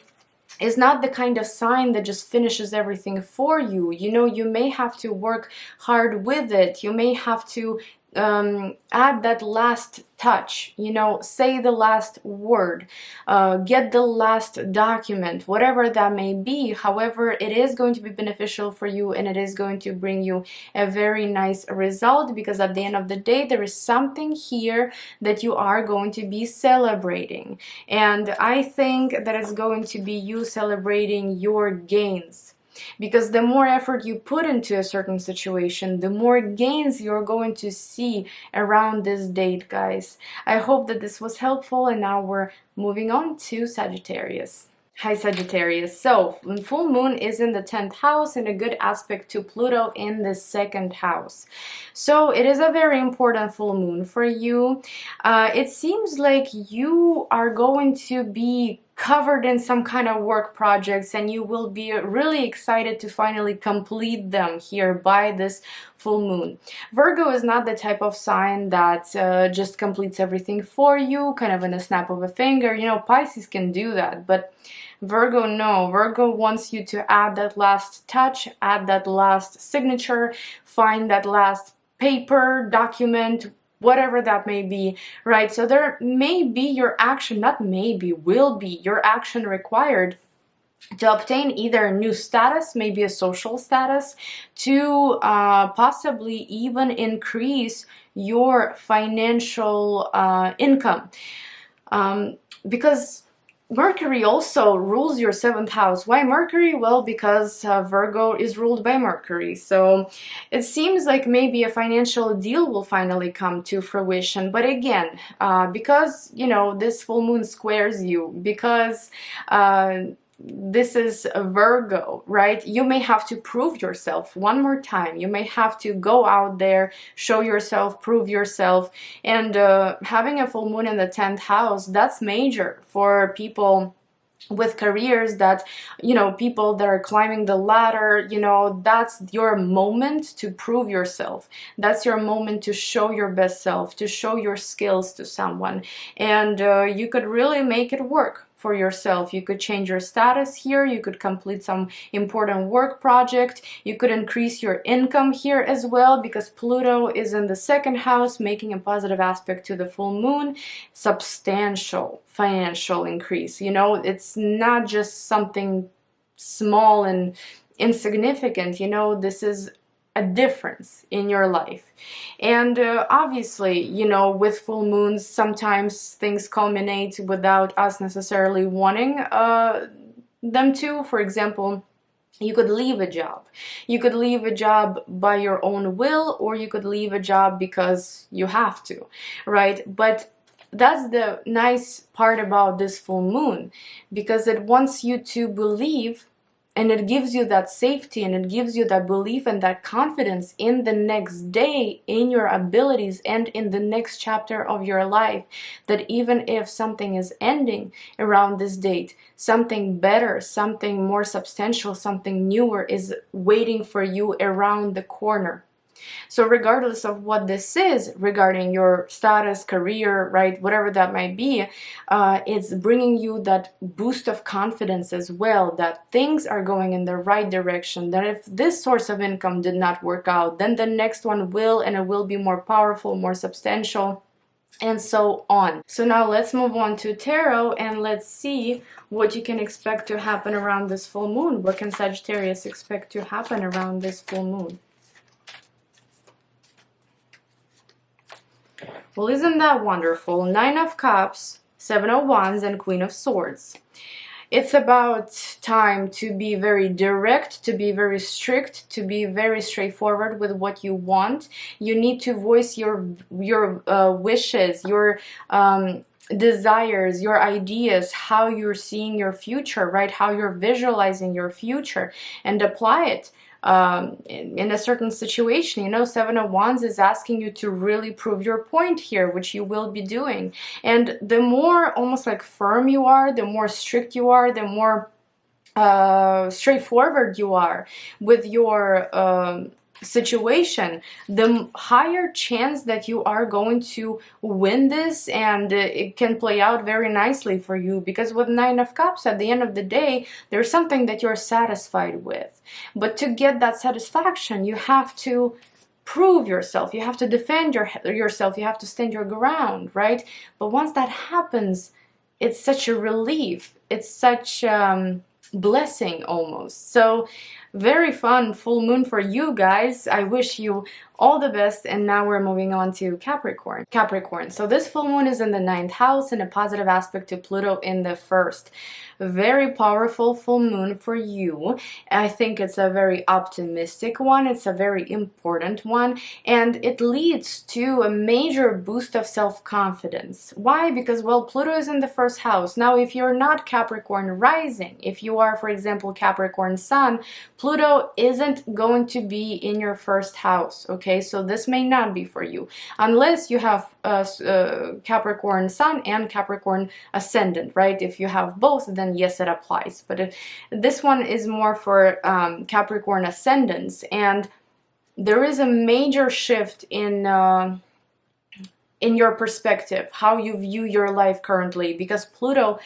is not the kind of sign that just finishes everything for you. You know, you may have to work hard with it. You may have to add that last touch, you know, say the last word, get the last document, whatever that may be. However, it is going to be beneficial for you, and it is going to bring you a very nice result, because at the end of the day, there is something here that you are going to be celebrating. And I think that it's going to be you celebrating your gains. Because the more effort you put into a certain situation, the more gains you're going to see around this date, guys. I hope that this was helpful, and now we're moving on to Sagittarius. Hi Sagittarius. So, full moon is in the 10th house in a good aspect to Pluto in the 2nd house. So, it is a very important full moon for you. It seems like you are going to be covered in some kind of work projects, and you will be really excited to finally complete them here by this full moon. Virgo is not the type of sign that just completes everything for you, kind of in a snap of a finger. You know, Pisces can do that, but Virgo, no. Virgo wants you to add that last touch, add that last signature, find that last paper, document, whatever that may be, right? So there may be your action, not maybe, will be your action required to obtain either a new status, maybe a social status, to possibly even increase your financial income. Because Mercury also rules your 7th house. Why Mercury? Well, because Virgo is ruled by Mercury. So it seems like maybe a financial deal will finally come to fruition. But again, because, you know, this full moon squares you, because this is a Virgo, right? You may have to prove yourself one more time. You may have to go out there, show yourself, prove yourself. And having a full moon in the 10th house, that's major for people with careers, that, you know, people that are climbing the ladder, you know, that's your moment to prove yourself. That's your moment to show your best self, to show your skills to someone. And you could really make it work for yourself. You could change your status here, you could complete some important work project, you could increase your income here as well, because Pluto is in the 2nd house, making a positive aspect to the full moon. Substantial financial increase. You know, it's not just something small and insignificant, you know, this is a difference in your life. And obviously, you know, with full moons, sometimes things culminate without us necessarily wanting them to. For example, you could leave a job. You could leave a job by your own will, or you could leave a job because you have to, right? But that's the nice part about this full moon, because it wants you to believe, and it gives you that safety, and it gives you that belief and that confidence in the next day, in your abilities, and in the next chapter of your life, that even if something is ending around this date, something better, something more substantial, something newer is waiting for you around the corner. So regardless of what this is regarding your status, career, right, whatever that might be, it's bringing you that boost of confidence as well, that things are going in the right direction, that if this source of income did not work out, then the next one will, and it will be more powerful, more substantial, and so on. So now let's move on to tarot, and let's see what you can expect to happen around this full moon. What can Sagittarius expect to happen around this full moon? Well, isn't that wonderful? 9 of Cups, 7 of Wands, and Queen of Swords. It's about time to be very direct, to be very strict, to be very straightforward with what you want. You need to voice your wishes, your desires, your ideas, how you're seeing your future, right? How you're visualizing your future, and apply it in a certain situation. You know, 7 of Wands is asking you to really prove your point here, which you will be doing. And the more almost like firm you are, the more strict you are, the more straightforward you are with your situation, the higher chance that you are going to win this, and it can play out very nicely for you, because with 9 of Cups, at the end of the day, there's something that you're satisfied with. But to get that satisfaction, you have to prove yourself, you have to defend yourself, you have to stand your ground, right? But once that happens, it's such a relief, it's such blessing almost. So very fun full moon for you guys. I wish you all the best. And now we're moving on to Capricorn. So this full moon is in the 9th house, in a positive aspect to Pluto in the 1st. Very powerful full moon for you. I think it's a very optimistic one. It's a very important one, and it leads to a major boost of self-confidence. Why? Because, well, Pluto is in the 1st house. Now, if you're not Capricorn rising, if you are, for example, Capricorn sun, Pluto isn't going to be in your 1st house, okay? So this may not be for you, unless you have Capricorn sun and Capricorn ascendant, right? If you have both, then yes, it applies. But this one is more for Capricorn ascendants, and there is a major shift in your perspective, how you view your life currently, because Pluto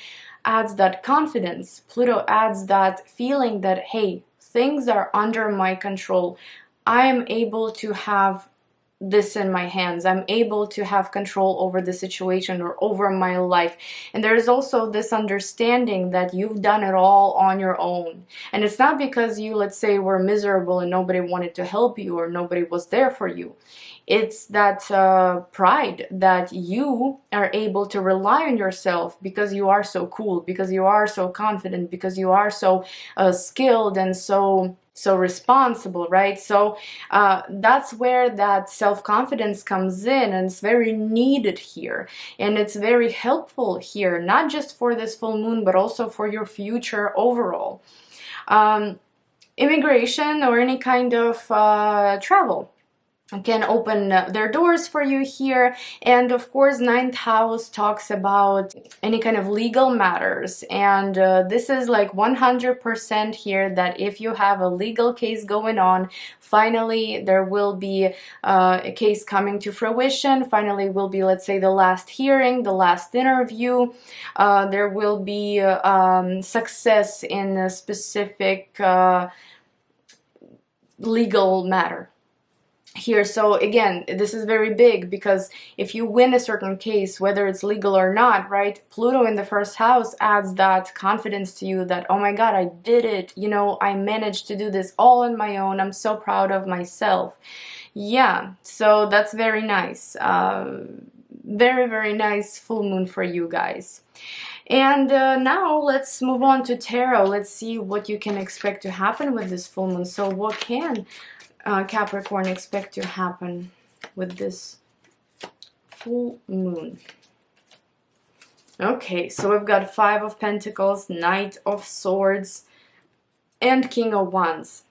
adds that confidence. Pluto adds that feeling that, hey, things are under my control. I am able to have this in my hands. I'm able to have control over the situation or over my life. And there's also this understanding that you've done it all on your own. And it's not because you, let's say, were miserable and nobody wanted to help you or nobody was there for you. It's that pride that you are able to rely on yourself because you are so cool, because you are so confident, because you are so skilled and so responsible, right? So that's where that self-confidence comes in, and it's very needed here, and it's very helpful here, not just for this full moon but also for your future overall. Immigration or any kind of travel can open their doors for you here. And of course, ninth house talks about any kind of legal matters, and this is like 100% here that if you have a legal case going on, finally there will be a case coming to fruition. Finally will be, let's say, the last hearing, the last interview. There will be success in a specific legal matter here. So again, this is very big, because if you win a certain case, whether it's legal or not, right, Pluto in the first house adds that confidence to you that, oh my god, I did it, you know, I managed to do this all on my own, I'm so proud of myself. Yeah, so that's very nice. Very, very nice full moon for you guys. And now let's move on to tarot. Let's see what you can expect to happen with this full moon. So what can Capricorn expect to happen with this full moon? Okay, so we've got Five of Pentacles, Knight of Swords, and King of Wands.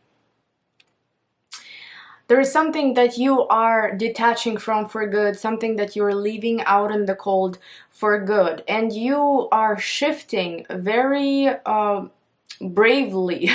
There is something that you are detaching from for good, something that you're leaving out in the cold for good, and you are shifting very bravely,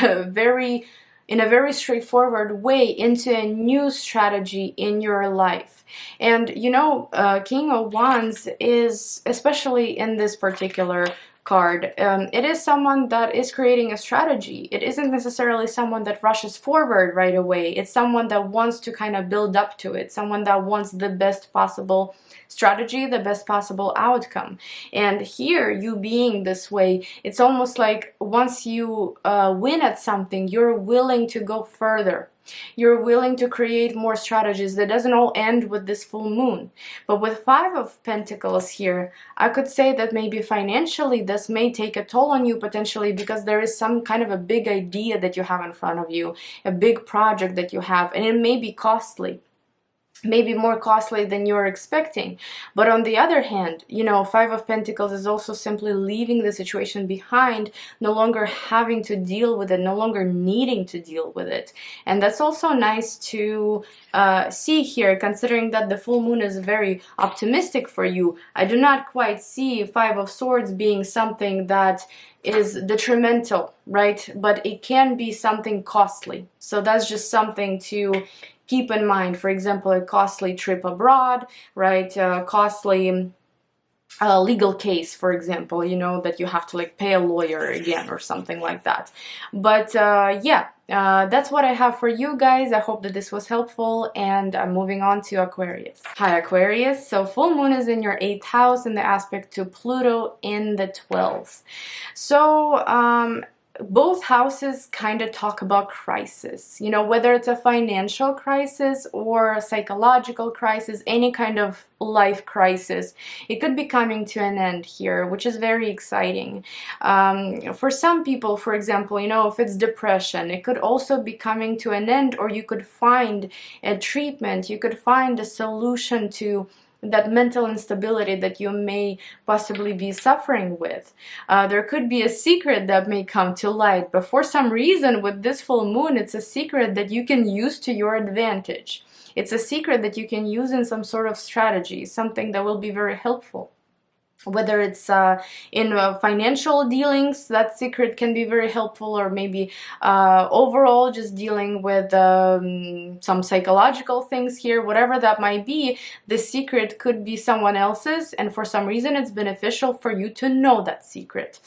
in a very straightforward way into a new strategy in your life. And you know, King of Wands is, especially in this particular card, it is someone that is creating a strategy. It isn't necessarily someone that rushes forward right away. It's someone that wants to kind of build up to it, someone that wants the best possible strategy, the best possible outcome. And here, you being this way, it's almost like once you win at something, you're willing to go further. You're willing to create more strategies. That doesn't all end with this full moon. But with Five of Pentacles here, I could say that maybe financially this may take a toll on you potentially, because there is some kind of a big idea that you have in front of you, a big project that you have, and it may be costly. Maybe more costly than you're expecting. But on the other hand, you know, Five of Pentacles is also simply leaving the situation behind, no longer having to deal with it, no longer needing to deal with it. And that's also nice to see here, considering that the full moon is very optimistic for you. I do not quite see Five of Swords being something that is detrimental, right? But it can be something costly. So that's just something to keep in mind. For example, a costly trip abroad, right? Costly legal case, for example, you know, that you have to like pay a lawyer again or something like that. But yeah, that's what I have for you guys. I hope that this was helpful, and I'm moving on to Aquarius. Hi Aquarius. So full moon is in your 8th house in the aspect to Pluto in the 12th. So both houses kind of talk about crisis, you know, whether it's a financial crisis or a psychological crisis, any kind of life crisis. It could be coming to an end here, which is very exciting. For some people, for example, you know, if it's depression, it could also be coming to an end, or you could find a treatment, you could find a solution to that mental instability that you may possibly be suffering with. There could be a secret that may come to light, but for some reason with this full moon, it's a secret that you can use to your advantage. It's a secret that you can use in some sort of strategy, something that will be very helpful. whether it's in financial dealings, that secret can be very helpful, or maybe overall just dealing with some psychological things here, whatever that might be. The secret could be someone else's, and for some reason it's beneficial for you to know that secret.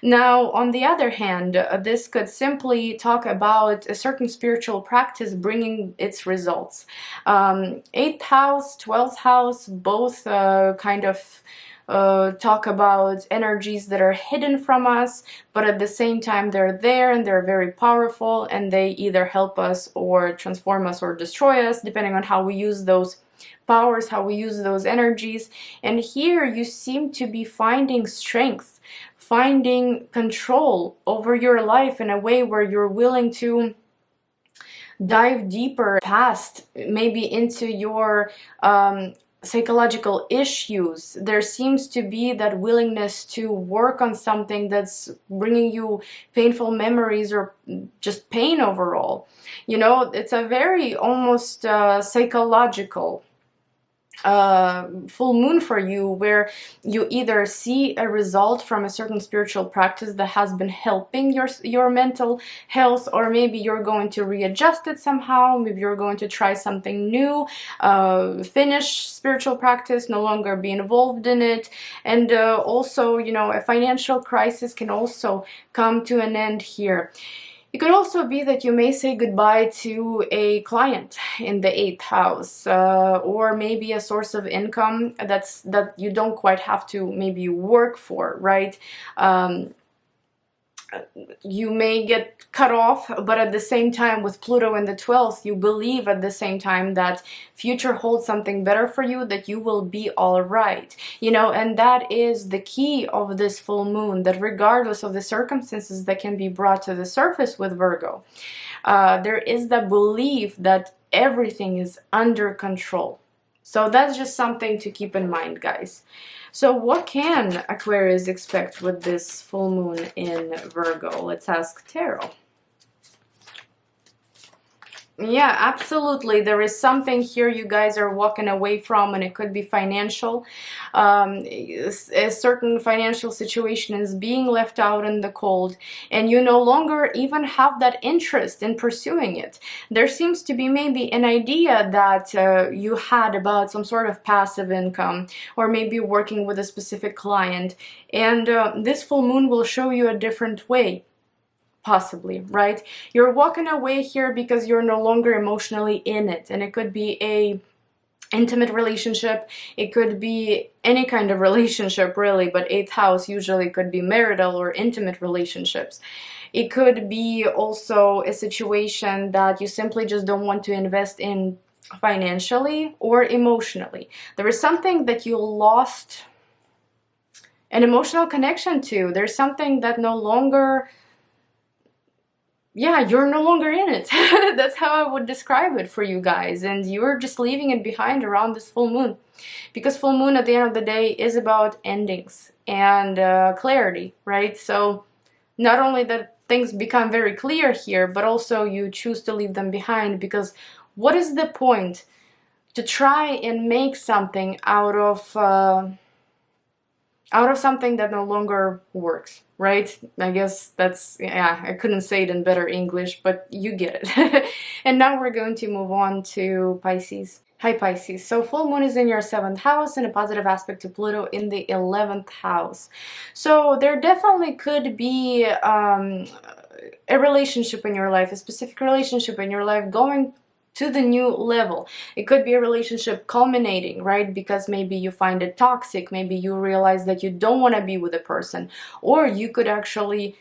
Now, on the other hand, this could simply talk about a certain spiritual practice bringing its results. 8th house, 12th house, both kind of talk about energies that are hidden from us, but at the same time they're there and they're very powerful, and they either help us or transform us or destroy us, depending on how we use those powers, how we use those energies. And here you seem to be finding strength, finding control over your life in a way where you're willing to dive deeper past, maybe into your psychological issues. There seems to be that willingness to work on something that's bringing you painful memories or just pain overall. You know, it's a very almost psychological full moon for you, where you either see a result from a certain spiritual practice that has been helping your mental health, or maybe you're going to readjust it somehow. Maybe you're going to try something new, finish spiritual practice, no longer be involved in it. And also, you know, a financial crisis can also come to an end here. It could also be that you may say goodbye to a client in the 8th house, or maybe a source of income that you don't quite have to maybe work for, right? You may get cut off, but at the same time, with Pluto in the 12th, you believe at the same time that future holds something better for you, that you will be all right, you know. And that is the key of this full moon, that regardless of the circumstances that can be brought to the surface with Virgo, there is the belief that everything is under control. So that's just something to keep in mind, guys. So what can Aquarius expect with this full moon in Virgo? Let's ask Tarot. Yeah, absolutely. There is something here you guys are walking away from, and it could be financial. A certain financial situation is being left out in the cold, and you no longer even have that interest in pursuing it. There seems to be maybe an idea that you had about some sort of passive income, or maybe working with a specific client, and this full moon will show you a different way. Possibly, right? You're walking away here because you're no longer emotionally in it, and it could be a intimate relationship, it could be any kind of relationship really, but 8th house usually could be marital or intimate relationships. It could be also a situation that you simply just don't want to invest in financially or emotionally. There is something that you lost an emotional connection to. There's something that no longer, yeah, you're no longer in it. That's how I would describe it for you guys, and you're just leaving it behind around this full moon, because full moon at the end of the day is about endings and clarity, right? So not only that things become very clear here, but also you choose to leave them behind, because what is the point to try and make something out of something that no longer works, right? I guess that's, yeah, I couldn't say it in better English, but you get it. And now we're going to move on to Pisces. Hi Pisces. So full moon is in your 7th house and a positive aspect to Pluto in the 11th house. So there definitely could be a relationship in your life, a specific relationship in your life going to the new level. It could be a relationship culminating, right? Because maybe you find it toxic, maybe you realize that you don't want to be with a person, or you could actually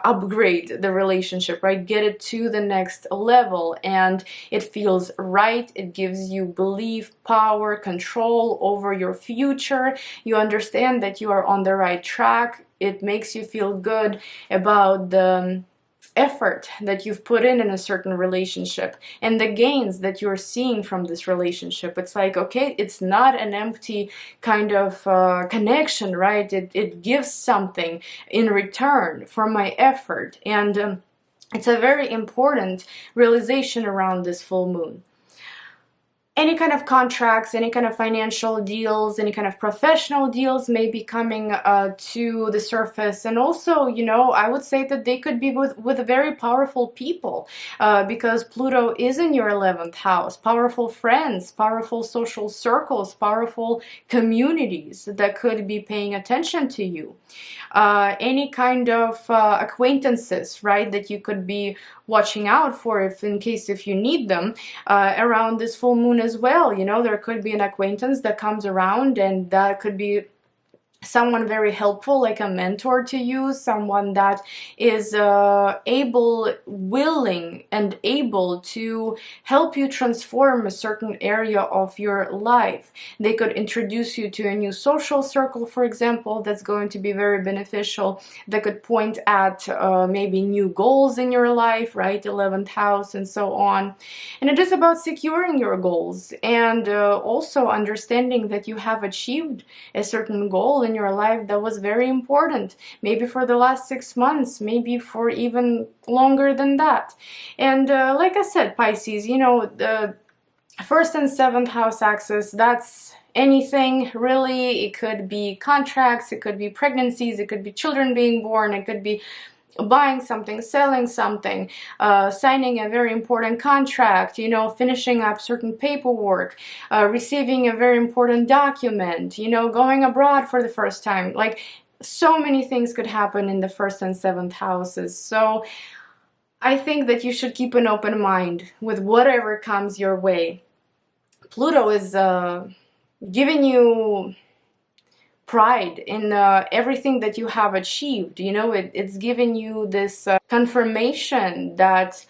upgrade the relationship, right? Get it to the next level, and it feels right. It gives you belief, power, control over your future. You understand that you are on the right track. It makes you feel good about the effort that you've put in a certain relationship and the gains that you're seeing from this relationship. It's like, okay, it's not an empty kind of connection, right? It gives something in return for my effort, and it's a very important realization around this full moon. any kind of contracts, any kind of financial deals, any kind of professional deals may be coming to the surface. And also, you know, I would say that they could be with very powerful people because Pluto is in your 11th house. Powerful friends, powerful social circles, powerful communities that could be paying attention to you. Any kind of acquaintances, right, that you could be watching out for if you need them around this full moon as well. You know, there could be an acquaintance that comes around, and that could be someone very helpful, like a mentor to you, someone that is willing and able to help you transform a certain area of your life. They could introduce you to a new social circle, for example, that's going to be very beneficial. They could point at maybe new goals in your life, right? 11th house and so on. And it is about securing your goals and also understanding that you have achieved a certain goal in your life that was very important, maybe for the last 6 months, maybe for even longer than that. And like I said, Pisces, you know, the 1st and 7th house axis, that's anything really. It could be contracts, it could be pregnancies, it could be children being born, it could be buying something, selling something, signing a very important contract, you know, finishing up certain paperwork, receiving a very important document, you know, going abroad for the first time. Like, so many things could happen in the 1st and 7th houses. So I think that you should keep an open mind with whatever comes your way. Pluto is giving you pride in everything that you have achieved. You know, it's giving you this confirmation that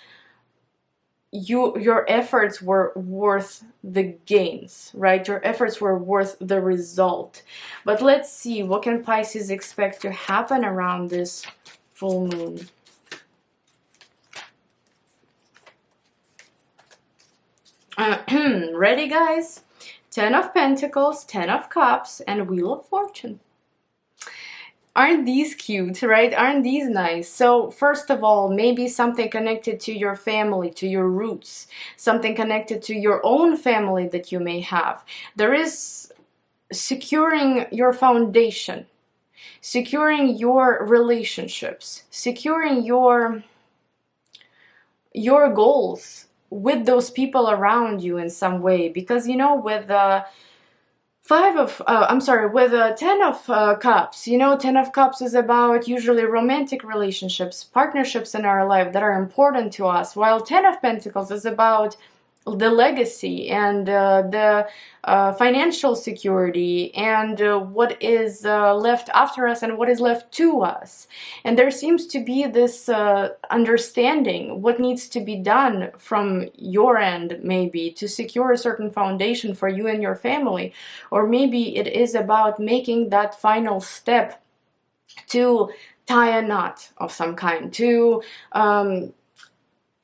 your efforts were worth the gains, right? Your efforts were worth the result. But let's see, what can Pisces expect to happen around this full moon? Ready, guys? 10 of Pentacles, 10 of Cups, and Wheel of Fortune. Aren't these cute, right? Aren't these nice? So first of all, maybe something connected to your family, to your roots, something connected to your own family that you may have. There is securing your foundation, securing your relationships, securing your goals with those people around you in some way. Because, you know, with with 10 of Cups, you know, 10 of Cups is about usually romantic relationships, partnerships in our life that are important to us, while 10 of Pentacles is about the legacy and the financial security and what is left after us and what is left to us. And there seems to be this understanding what needs to be done from your end, maybe to secure a certain foundation for you and your family. Or maybe it is about making that final step to tie a knot of some kind, to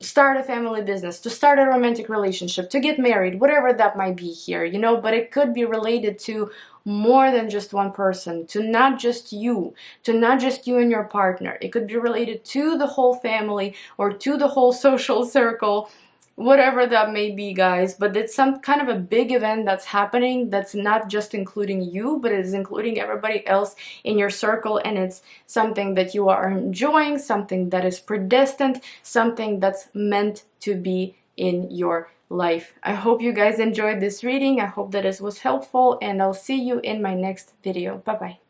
start a family business, to start a romantic relationship, to get married, whatever that might be here, you know. But it could be related to more than just one person, to not just you and your partner. It could be related to the whole family or to the whole social circle, whatever that may be, guys. But it's some kind of a big event that's happening that's not just including you, but it is including everybody else in your circle, and it's something that you are enjoying, something that is predestined, something that's meant to be in your life. I hope you guys enjoyed this reading. I hope that it was helpful, and I'll see you in my next video. Bye bye.